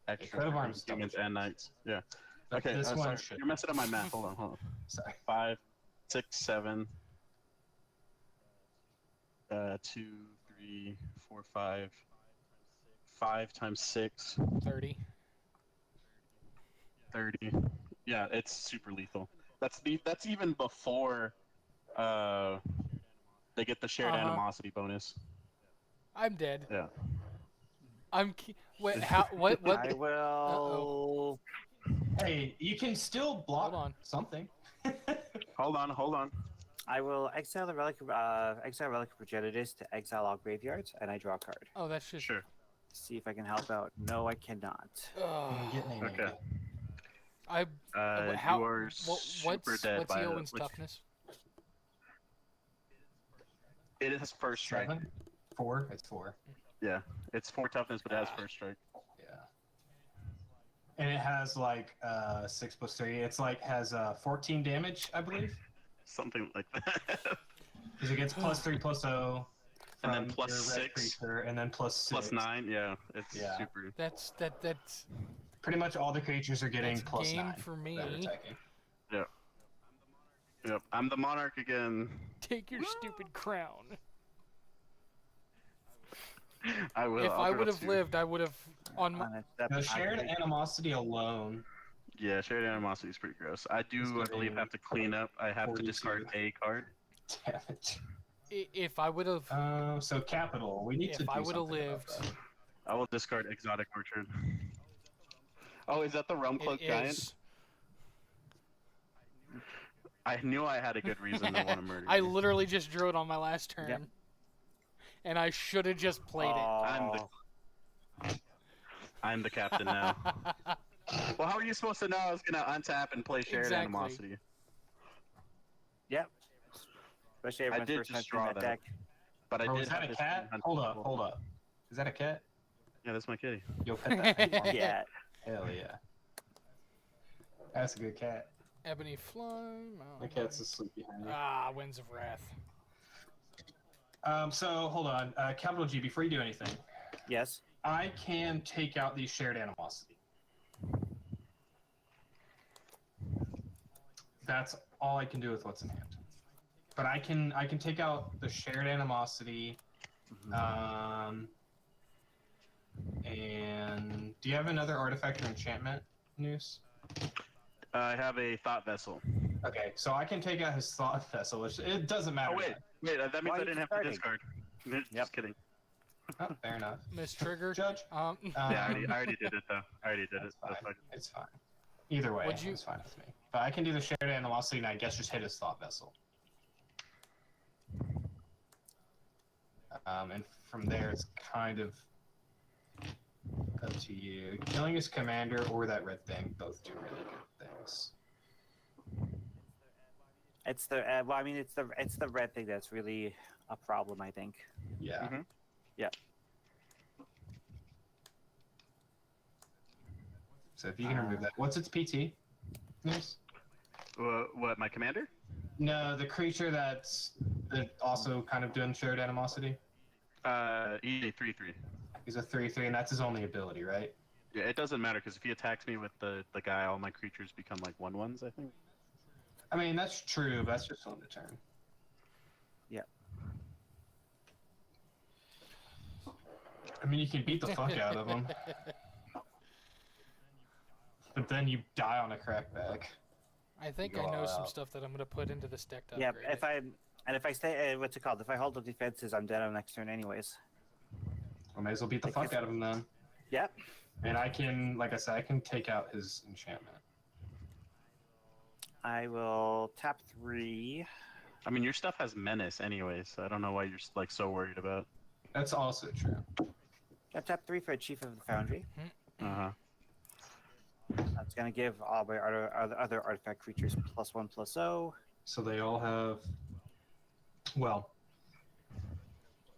extra Coat of for Arms humans double and knights. Yeah. But Okay. this one sorry. should. You're messing up my math. Hold on. Sorry. 5, 6, 7. 2, 3, 4, 5. 5 times 6. 30. 30. Yeah, it's super lethal. That's even before they get the shared Uh-huh. animosity bonus. I'm dead. Yeah. Wait, how? What? I will. Hey, you can still block Hold on. something. Hold on. I will exile the relic of Progenitus to exile all graveyards, and I draw a card. Oh, that's just Sure. See if I can help out. No, I cannot. I'm getting a Okay. I You are super dead what's by Eowyn's with- toughness? It is first strike. 7? 4? It's 4. Yeah, it's 4 toughness, but it has first strike. Yeah. And it has like 6 plus 3. It's like has 14 damage, I believe. Something like that. Because it gets plus 3 plus 0. And then from plus your red 6. creature, and then plus 6. Plus 9. Yeah, it's Yeah. super. That's Pretty much all the creatures are getting That's plus game 9 for me. that are attacking. Yep, I'm the monarch again. take your stupid crown. I will. If I'll I go would have to- lived, I would have on my. The shared animosity alone. Yeah, shared animosity is pretty gross. I do, I believe, have to clean up. I have to 42. discard a card. Damn it. If I would have, So capital. We need to if do I would have something about lived, that. I will discard exotic orchard. Oh, is that the realm cloak it giant? is. I knew I had a good reason to want to murder I you. literally just drew it on my last turn, Yep. and I should have just played Oh, I'm the captain now. Well, how are you supposed to know I was gonna untap and play shared Exactly. animosity? yep. Especially everyone's did first just time draw that that. deck. But I Bro, did is that have a this cat? hunt Hold up, people. hold up. Is that a cat? Yeah, that's my kitty. Yo, pet that thing. Yeah. Hell yeah. That's a good cat. it. Ebony Flame. Oh, My cat's asleep behind me. Winds of Wrath. So hold on. Capital G, before you do anything, Yes. I can take out the shared animosity. That's all I can do with what's in hand. But I can take out the shared animosity. And do you have another artifact or enchantment, Noose? I have a thought vessel. Okay, so I can take out his thought vessel, which it doesn't matter. Oh wait, that means Why I are didn't you have to starting? discard. Just kidding. Oh, fair enough. Miss Trigger. Judge. Yeah, I already did it though. I already did it. That's That's fine. fine. It's fine. Either way, Would you- it's fine with me. But I can do the shared animosity, and I guess just hit his thought vessel. And from there, it's kind of up to you. Killing his commander or that red thing both do really good things. It's the well, I mean, it's the red thing that's really a problem, I think. Yeah. Mhm. Yeah. So if you can remove that, what's its PT? Nice. What, my commander? No, the creature that's also kind of doing shared animosity. He's a 3/3. He's a 3/3, and that's his only ability, right? Yeah, it doesn't matter because if he attacks me with the guy, all my creatures become like 1/1s, I think. I mean, that's true, but that's just on the turn. Yeah. I mean, you can beat the fuck out of him. But then you die on a crackback. I think Go I know all some out. stuff that I'm gonna put into this deck to Yeah. upgrade If I stay, what's it called? If I hold up defenses, I'm dead on next turn, anyways. I may as well beat the fuck out of him then. Yep. And I can, like I said, I can take out his enchantment. I will tap 3. I mean, your stuff has menace anyway, so I don't know why you're like so worried about. That's also true. Tap 3 for a Chief of the Foundry. Uh huh. That's gonna give all my other artifact creatures +1/+0. So they all have. Well,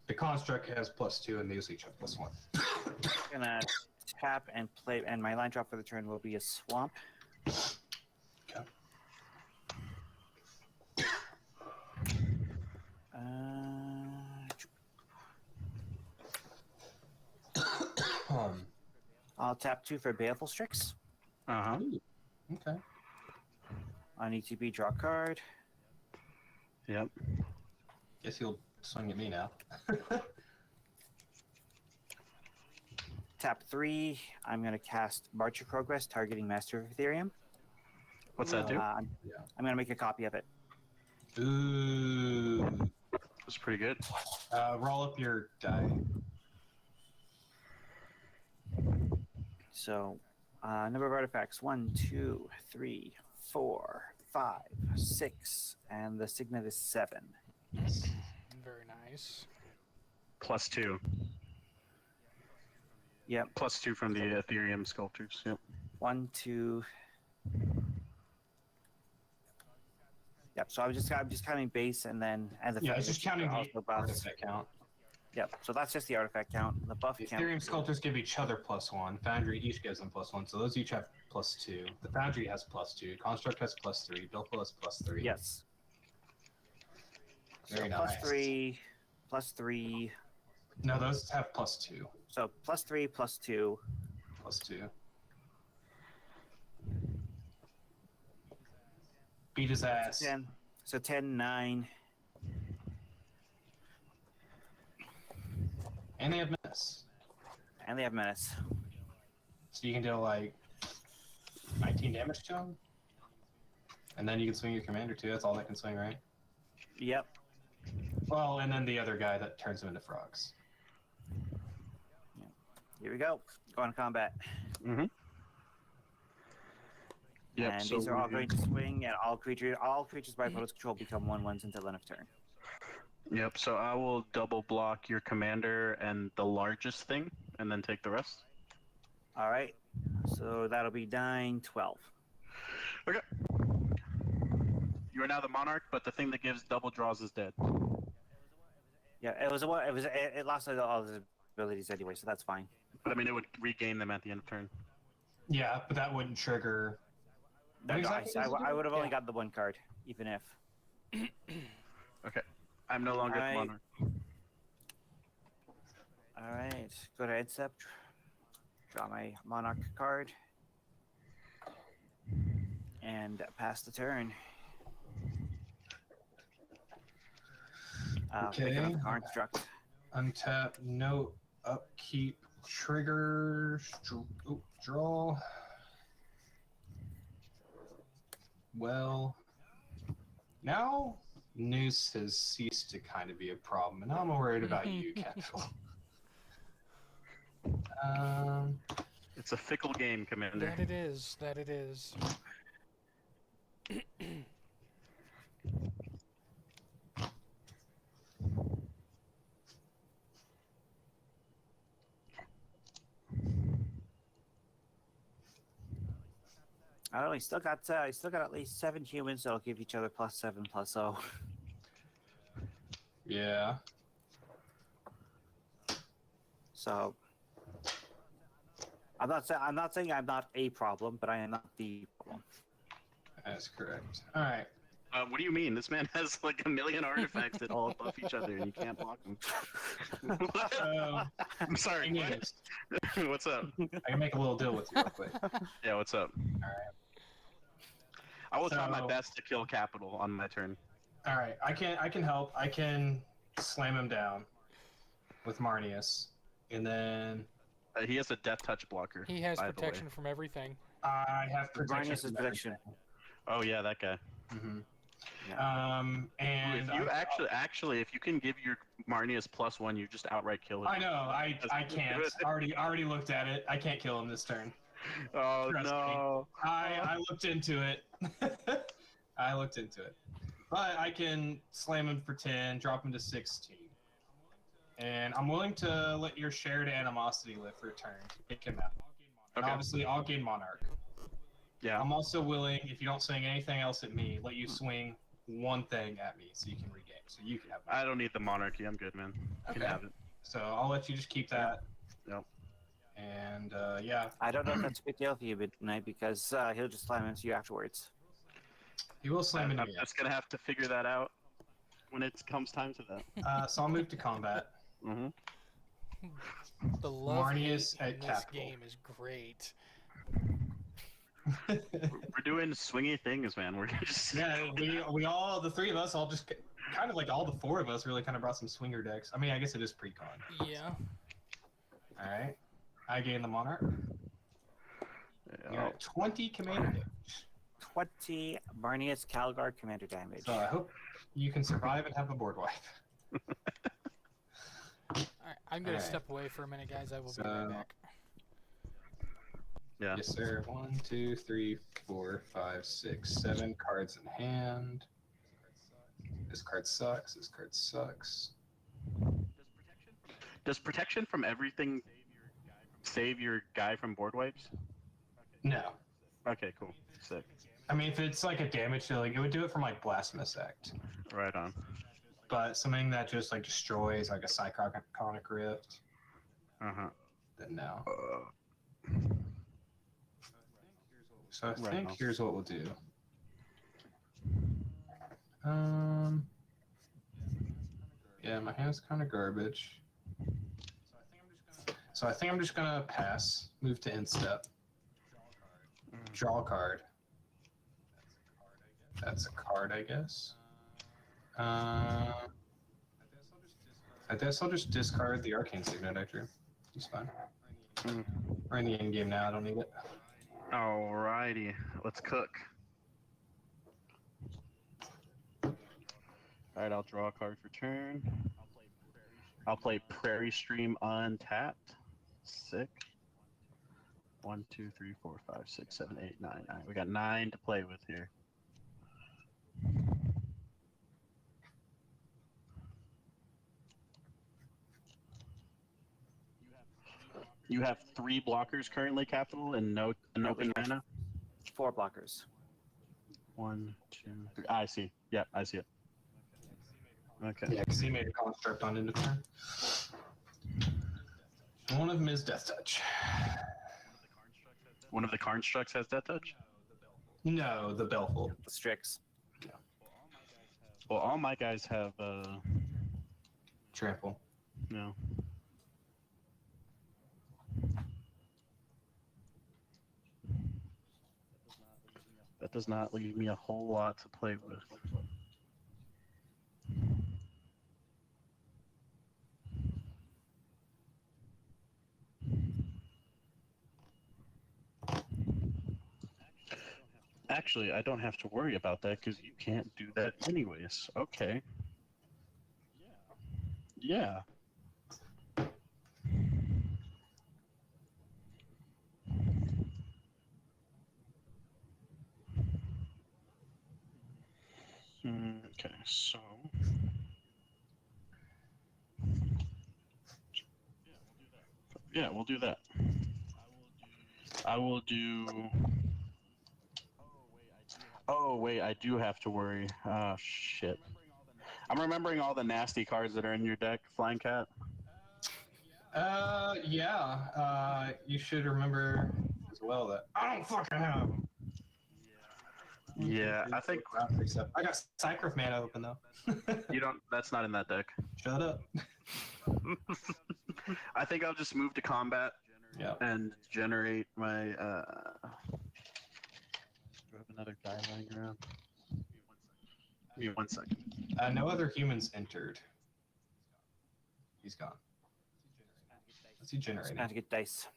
the construct has +2, and these each have +1. Gonna tap and play, and my line drop for the turn will be a swamp. Okay. I'll tap 2 for Baleful Strix. Uh huh. Okay. On ETB, draw a card. Yep. Guess he'll swing at me now. Tap 3. I'm gonna cast March of Progress, targeting Master of Ethereum. What's that do? I'm gonna make a copy of it. Ooh. That's pretty good. Roll up your die. So, number of artifacts 1, 2, 3, 4, 5, 6, and the signet is 7. Very nice. +2. Yep. +2 from the Ethereum sculptors. Yep. 1, 2. Yep. So I'm just counting base and then the Yeah, it's just counting the also buffs. artifact count. Yep. So that's just the artifact count. The buff The count. Ethereum sculptors give each other +1. Foundry each gives them +1, so those each have +2. The Foundry has +2. Construct has +3. Bilko has +3. Yes. Very so nice. +3. No, those have +2. So +3, +2. +2. Beat his ass. 10. So 10, 9. And they have menace. And they have menace. So you can deal like 19 damage to him. And then you can swing your commander too. That's all they can swing, right? Yep. Well, and then the other guy that turns them into frogs. Here we go. Go on combat. Mm-hmm. Yep. And so these are all we- going to swing, and all creatures by opponent's control become 1/1s until end of turn. Yep. So I will double block your commander and the largest thing, and then take the rest. All right. So that'll be 9, 12. Okay. You are now the monarch, but the thing that gives double draws is dead. Yeah, it lost all its abilities anyway, so that's fine. But I mean, it would regain them at the end of turn. Yeah, but that wouldn't trigger. No, What no, exactly does it I do? would have only Yeah. got the one card, even if. Okay. I'm no longer Alright. the monarch. All right. Go to Edsept. Draw my monarch card. And pass the turn. Pick Okay. another construct. Untap, no upkeep, trigger, draw. Well, now Noose has ceased to kind of be a problem, and I'm worried about you, Kendall. It's a fickle game, Commander. That it is. That it is. I only still got at least 7 humans that'll give each other +7/+0. Yeah. So I'm not saying I'm not a problem, but I am not the problem. That's correct. All right. What do you mean? This man has like a million artifacts that all buff each other, and you can't block them. I'm sorry. Thing What? is, What's up? I can make a little deal with you real quick. Yeah, what's up? All right. I will try my So- best to kill capital on my turn. All right. I can help. I can slam him down with Marneus, and then He has a death touch blocker. He has by the way. protection from everything. I have protection. Marneus is protection. Oh yeah, that guy. Mm-hmm. Yeah. And If you actually, if you can give your Marneus +1, you just outright kill him. I know. I That's can't. good. Already looked at it. I can't kill him this turn. Oh Trust me. no. I looked into it. I looked into it. But I can slam him for 10, drop him to 16. And I'm willing to let your shared animosity live for a turn to pick him out. And Okay. obviously, I'll gain Monarch. Yeah. I'm also willing, if you don't swing anything else at me, let you swing one thing at me so you can regain. So you can have I don't need the monarchy. I'm good, man. You can Okay. have it. So I'll let you just keep that. Yep. And yeah, I don't know if that's a big deal for you, Midnight, because he'll just slam into you afterwards. he will slam into I'm me. just gonna have to figure that out when it comes time to that. So I'll move to combat. Mm-hmm. The love Marneus hate at in this capital. game is great. We're doing swingy things, man. We're just Yeah, we all, the three of us, all just kind of like all the four of us really kind of brought some swinger decks. I mean, I guess it is Precon. Yeah. All right. I gain the Monarch. You're at 20 commander damage. 20 Marneus Calgar commander damage. So I hope you can survive and have a board wipe. Alright, I'm gonna Alright. step away for a minute, guys. I will be So- right back. yeah. Yes, sir. 1, 2, 3, 4, 5, 6, 7 cards in hand. This card sucks. This card sucks. Does protection from everything save your guy Save your guy from board wipes? No. Okay, cool. Sick. I mean, if it's like a damage dealing, it would do it from like Blasphemous Act. Right on. But something that just like destroys like a Cyclonic Rift, Uh-huh. then no. Uh, So I Right think on. here's what we'll do. Yeah, my hand's kind of garbage. So I think I'm just gonna pass, move to end step, draw a card. That's a card, I guess. I guess I'll just discard the Arcane Signet I drew. It's fine. We're in the end game now. I don't need it. Alrighty, let's cook. Alright, I'll draw a card for turn. I'll play Prairie Stream untapped. Sick. 1, 2, 3, 4, 5, 6, 7, 8, 9, 9. We got 9 to play with here. You have 3 blockers currently, Capital, and no open mana? 4 blockers. 1, 2, 3. I see. Yeah, I see it. Okay. Yeah, because he made a construct on end of turn. One of them is Death Touch. One of the constructs has Death Touch? No, the Belfold. The Strix. Well, all my guys have, Trample. no. That does not leave me a whole lot to play with. Actually, I don't have to worry about that because you can't do that anyways. Okay. Yeah. Okay, so. Yeah, we'll do that. I will do. Oh, wait, I do have to worry. Oh, shit. I'm remembering all the nasty cards that are in your deck, Flying Cat. Yeah. You should remember as well that I don't fucking have them. Yeah, I think I got Cycroft mana open though. you don't. That's not in that deck. Shut up. I think I'll just move to combat Yeah. and generate my. Do I have another guy lying around? Give me 1 second. No other humans entered. He's gone. What's he Just generating? gonna have to get dice.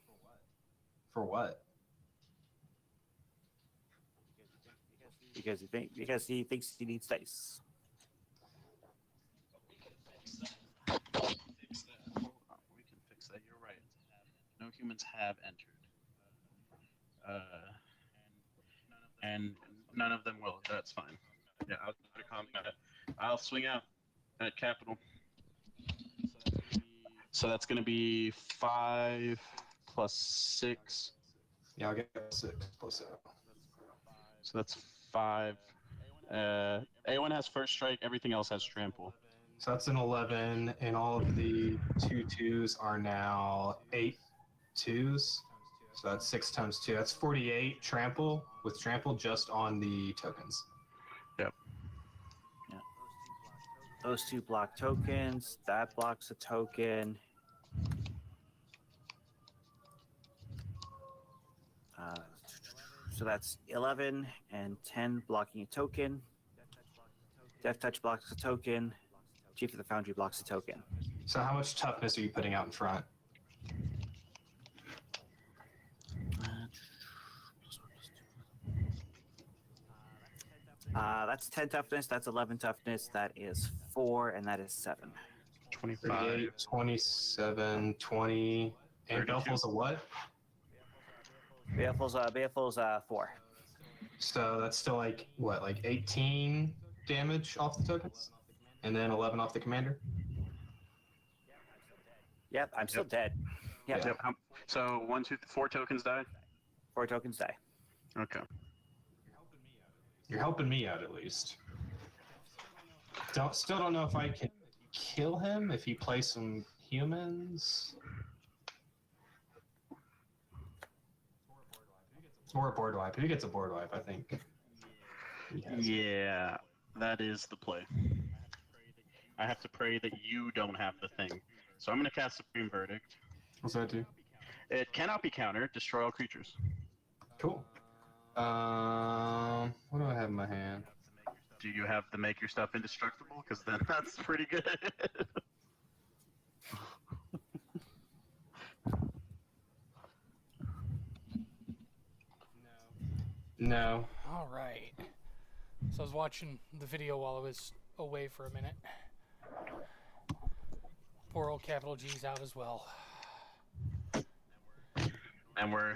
For what? Because he thinks he needs dice. Hold on, we can fix that. You're right. No humans have entered. And none of them will. That's fine. Yeah, I'll go to combat. I'll swing out at Capital. So that's going to be 5 plus 6. Yeah, I'll get 6 plus 7. So that's 5. A1 has first strike. Everything else has trample. So that's an 11, and all of the 2/2s are now 8 2s. So that's 6 times 2. That's 48 trample, with trample just on the tokens. Yep. Yeah. Those 2 block tokens. That blocks a token. So that's 11 and 10 blocking a token. Death Touch blocks a token. Chief of the Foundry blocks a token. So how much toughness are you putting out in front? That's 10 toughness. That's 11 toughness. That is 4, and that is 7. 25. 38, 27, 20. And 32. Belful's a what? Baleful's 4. So that's still like, what, like 18 damage off the tokens? And then 11 off the commander? Yep, I'm still dead. Yep. Yep. So 1, 2, 4 tokens die. 4 tokens die. Okay. You're helping me out at least. Still don't know if I can kill him if he plays some humans. Or a board wipe. If he gets a board wipe, I think. He has it. Yeah, that is the play. I have to pray that you don't have the thing. So I'm going to cast Supreme Verdict. What's that do? It cannot be countered. Destroy all creatures. Cool. What do I have in my hand? Do you have to make your stuff indestructible? Because then that's pretty good. No. All right. So I was watching the video while I was away for a minute. Poor old capital G's out as well. And we're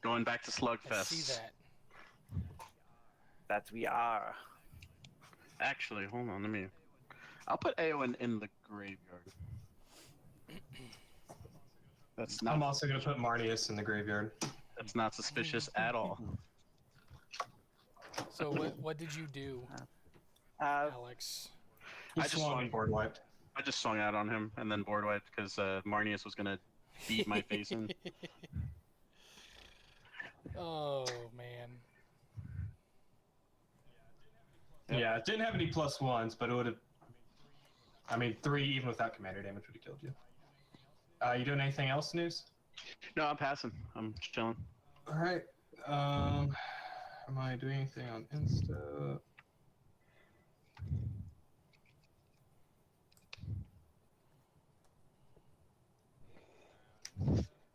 going back to Slugfest. I see that. That we are. Actually, hold on, I'll put Eowyn in the graveyard. That's I'm not also going to put Marneus in the graveyard. that's not suspicious at all. So what did you do, Uh, Alex? He I just swung swung. and board wiped. I just swung out on him and then board wiped because Marneus was gonna beat my face in. Oh man. Yep. Yeah, it didn't have any +1s, but it would have. I mean, 3 even without commander damage would have killed you. You doing anything else, News? No, I'm passing. I'm chilling. All right. Am I doing anything on Insta?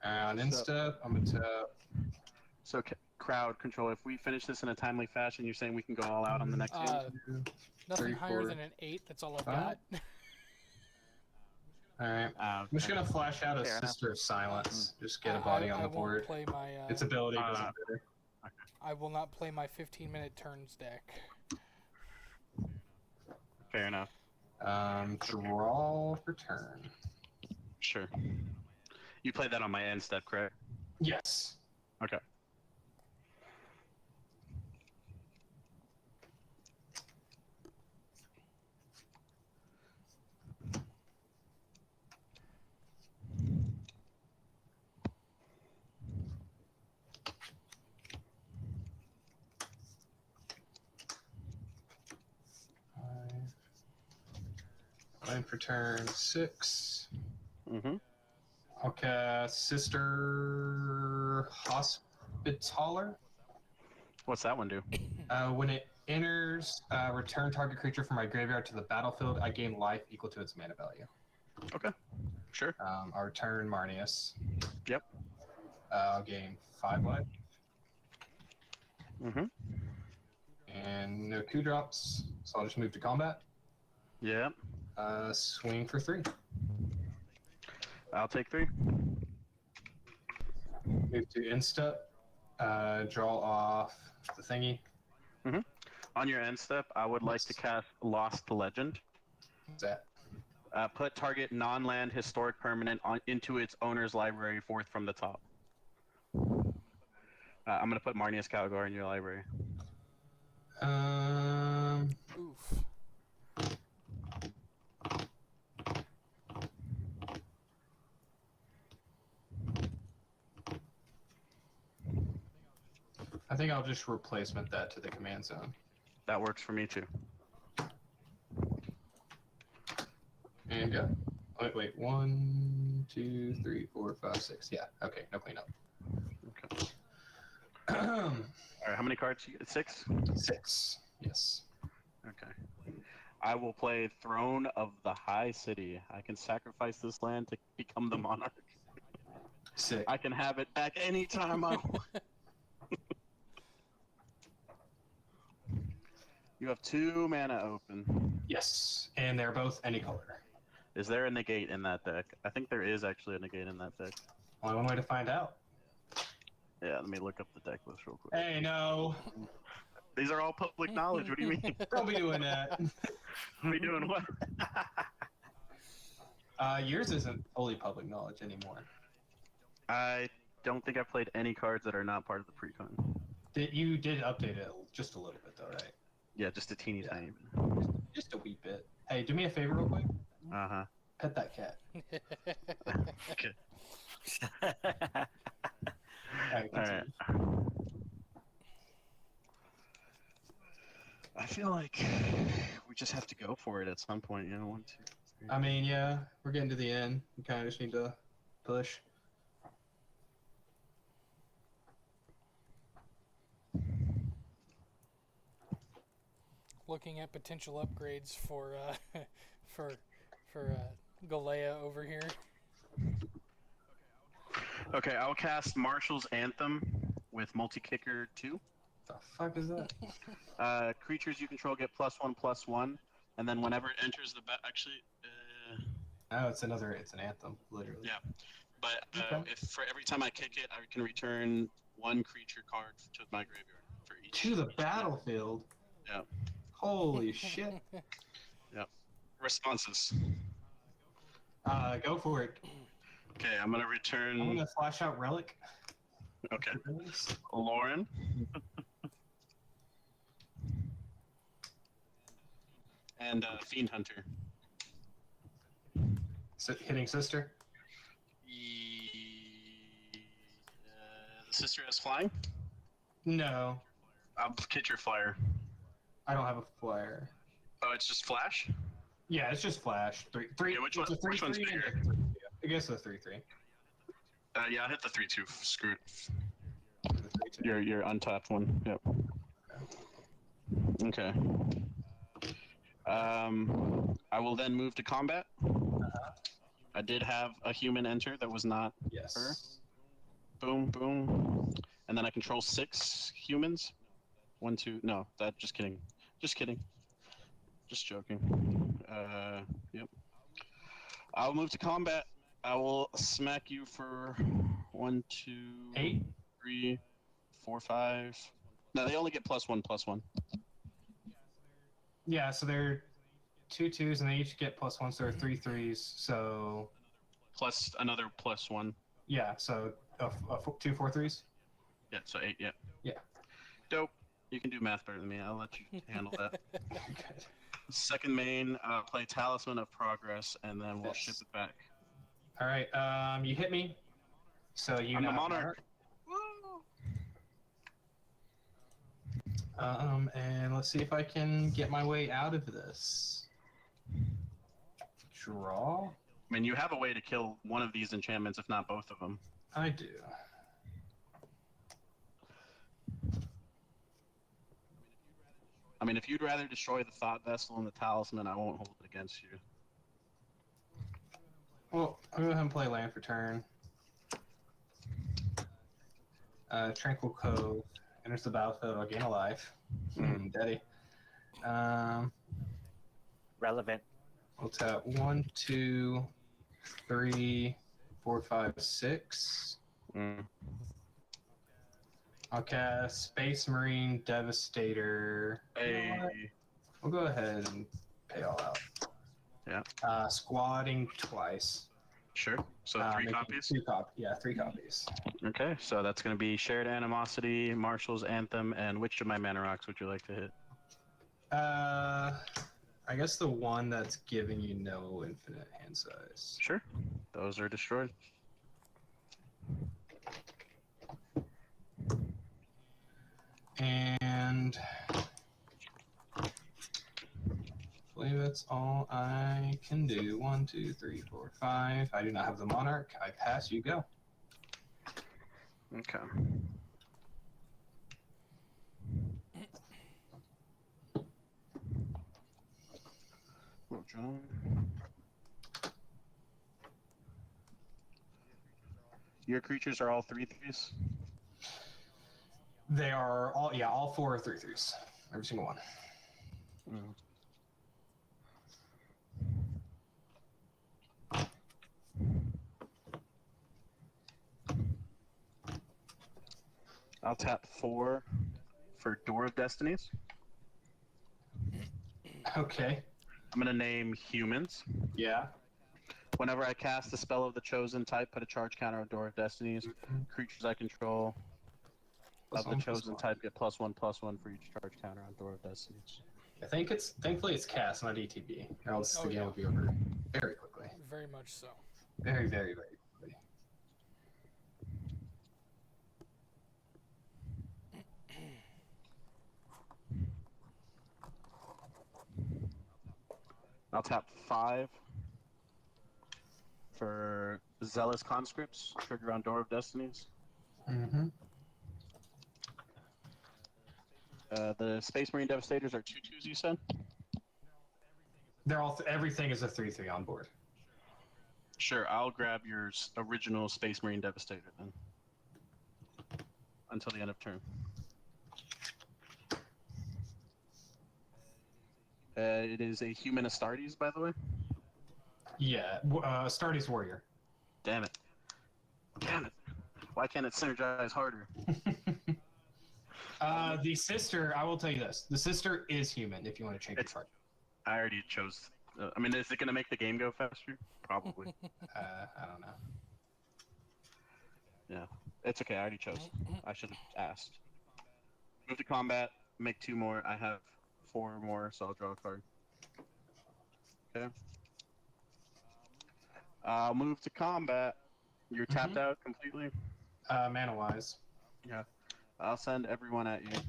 On Insta, I'm gonna tap. So crowd control. If we finish this in a timely fashion, you're saying we can go all out on the next game? Nothing 3, higher 4, than an 8. That's all I've 5. got. All right. I'm just gonna flash out a Fair enough. Sister of Silence. Just get a body on I the won't board. play my. Its ability doesn't matter. I will not play my 15-minute turns deck. Fair enough. Draw for turn. Sure. You played that on my end step, correct? Yes. Okay. Line for turn 6. Mm-hmm. Okay, Sister Hospitaller. What's that one do? When it enters, return target creature from my graveyard to the battlefield. I gain life equal to its mana value. Okay. Sure. I'll return Marneus. Yep. I'll gain 5 life. Mm-hmm. And no coup drops, so I'll just move to combat. Yep. Swing for 3. I'll take 3. Move to insta. Draw off the thingy. Mm-hmm. On your end step, I would like to cast Lost Legend. What's that? Put target non-land historic permanent into its owner's library 4th from the top. I'm going to put Marneus Calgar in your library. Oof. I think I'll just replacement that to the command zone. That works for me too. And go. Wait. 1, 2, 3, 4, 5, 6. Yeah. Okay. No cleanup. Okay. All right. How many cards? 6. 6. Yes. Okay. I will play Throne of the High City. I can sacrifice this land to become the monarch. Sick. I can have it back anytime I want. You have 2 mana open. Yes. And they're both any color. Is there a negate in that deck? I think there is actually a negate in that deck. Only one way to find out. Yeah, let me look up the deck list real quick. Hey, no. These are all public knowledge. What do you mean? Don't be doing that. Are we doing what? Yours isn't fully public knowledge anymore. I don't think I played any cards that are not part of the precon. You did update it just a little bit, though, right? Yeah, just a teeny Yeah. tiny bit. Just a wee bit. Hey, do me a favor real quick. Uh-huh. Pet that cat. Okay. Alright, continue. Alright. I feel like we just have to go for it at some point, you know, 1, 2, 3. I mean, yeah, we're getting to the end. We kind of just need to push. Looking at potential upgrades for for for Galea over here. Okay, I'll cast Marshall's Anthem with multi-kicker 2. The fuck is that? Creatures you control get +1/+1, and then whenever it enters the actually, Oh, it's an anthem, literally. yeah. But Okay. if for every time I kick it, I can return 1 creature card to my graveyard for each. To the each battlefield. Yeah. Holy shit. Responses. Go for it. Okay, I'm gonna return. I'm gonna flash out relic. Okay, Lauren. And Fiend Hunter. So, hitting sister. The sister has flying. No, I'll hit your flyer. I don't have a flyer. Oh, it's just flash. Yeah, it's just flash. Three. Okay, which it's one- a 3/3 which one's and bigger? a 3/3. I guess the 3/3. Yeah, I'll hit the 3/2. Screw it. The 3/2. Your untapped one. Yep. Okay. I will then move to combat. I did have a human enter that was not Yes. her. Boom, boom. And then I control 6 humans. 1, 2. No, just kidding. Just kidding. Just joking. Yep. I'll move to combat. I will smack you for 1, 2, 8. 3, 4, 5. No, they only get +1/+1. Yeah, so they're 2/2s and they each get +1, so they're 3/3s. So Plus another +1. yeah, so 2 4/3s. Yeah, so 8. Yeah. Yeah. Dope. You can do math better than me. I'll let you handle that. Good. Second main, play Talisman of Progress, and then we'll Yes. ship it back. All right. You hit me. So you I'm now the have Monarch. And let's see if I can get my way out of this. Draw? I mean, you have a way to kill one of these enchantments, if not both of them. I do. I mean, if you'd rather destroy the Thought Vessel and the Talisman, I won't hold it against you. Well, I'm going to go ahead and play land for turn. Tranquil Cove enters the battlefield. I'll gain a life. Daddy. Relevant. We'll tap 1, 2, 3, 4, 5, 6. Mm. I'll cast Space Marine Devastator. You know what? Hey. We'll go ahead and pay all out. Yeah. Squatting twice. Sure. So 3 making copies? 3 copies. Okay, so that's going to be Shared Animosity, Marshall's Anthem, and which of my mana rocks would you like to hit? I guess the one that's giving you no infinite hand size. Sure. Those are destroyed. And I believe that's all I can do. 1, 2, 3, 4, 5. I do not have the Monarch. I pass. You go. Okay. Well, John. Your creatures are all 3/3s? They are all 4 are 3/3s. Every single one. Mm. I'll tap 4 for Door of Destinies. Okay. I'm going to name humans. Yeah. Whenever I cast the spell of the chosen type, put a charge counter on Door of Destinies. Creatures I control Plus of the one, plus chosen one. type get +1/+1 for each charge counter on Door of Destinies. I think it's thankfully it's cast, not ETB, or else Oh, the game yeah. will be over very quickly. Very much so. Very, very, very quickly. I'll tap 5 for Zealous Conscripts, trigger on Door of Destinies. Mm-hmm. The Space Marine Devastators are 2/2s, you said? They're all everything is a 3/3 on board. Sure, I'll grab your original Space Marine Devastator then. Until the end of turn. It is a human Astartes, by the way. Yeah, Astartes Warrior. Damn it. Damn it. Why can't it synergize harder? The sister, I will tell you this: the sister is human. If you want to change It's- your card, I already chose. I mean, is it going to make the game go faster? Probably. I don't know. Yeah. It's okay, I already chose. I should have asked. Move to combat, make 2 more. I have 4 more, so I'll draw a card. Okay. I'll move to combat. You're tapped out completely? Mana wise, Yeah. I'll send everyone at you.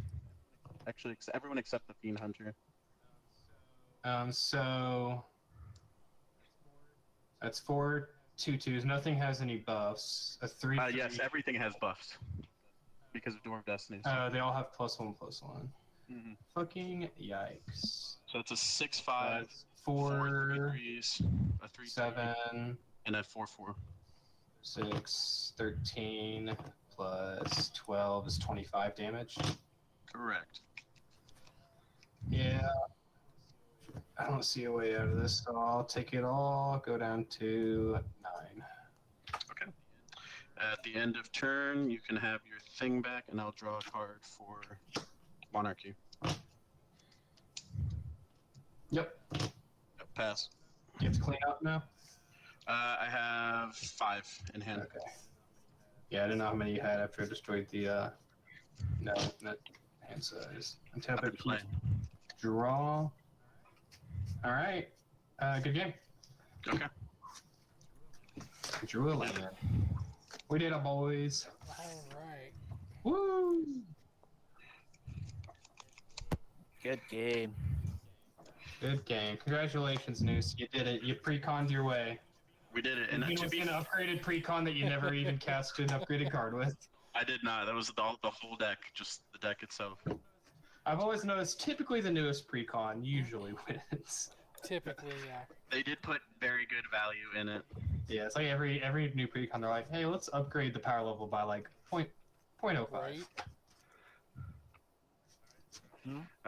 Actually, everyone except the Fiend Hunter. so that's 4 2/2s. Nothing has any buffs. A 3. Yes, everything has buffs. Because of Door of Destinies. They all have +1/+1. Mhm. Fucking yikes. So it's a 6/5, That's 4 4, 3/3s, a 3/3, 7, and a 4/4. 6, 13 plus 12 is 25 damage. Correct. Yeah. I don't see a way out of this, so I'll take it all, go down to 9. Okay. At the end of turn, you can have your thing back, and I'll draw a card for Monarchy. Yep. Pass. You have to clean up now? I have 5 in hand. Okay. Yeah, I didn't know how many you had after I destroyed the, no, not hand size. I'm I've been tapping playing. draw. Alright. Good game. Okay. Drew a land. We did it, boys. Alright. Woo! Good game. Good game. Congratulations, Noose. You did it. You pre-conned your way. We did it. And Even to with be, an upgraded pre-con that you never even cast an upgraded card with. I did not. That was the whole deck, just the deck itself. I've always noticed typically the newest pre-con usually wins. Typically, yeah. They did put very good value in it. Yeah, it's like every new pre-con they're like, hey, let's upgrade the power level by like 0.05. Right. All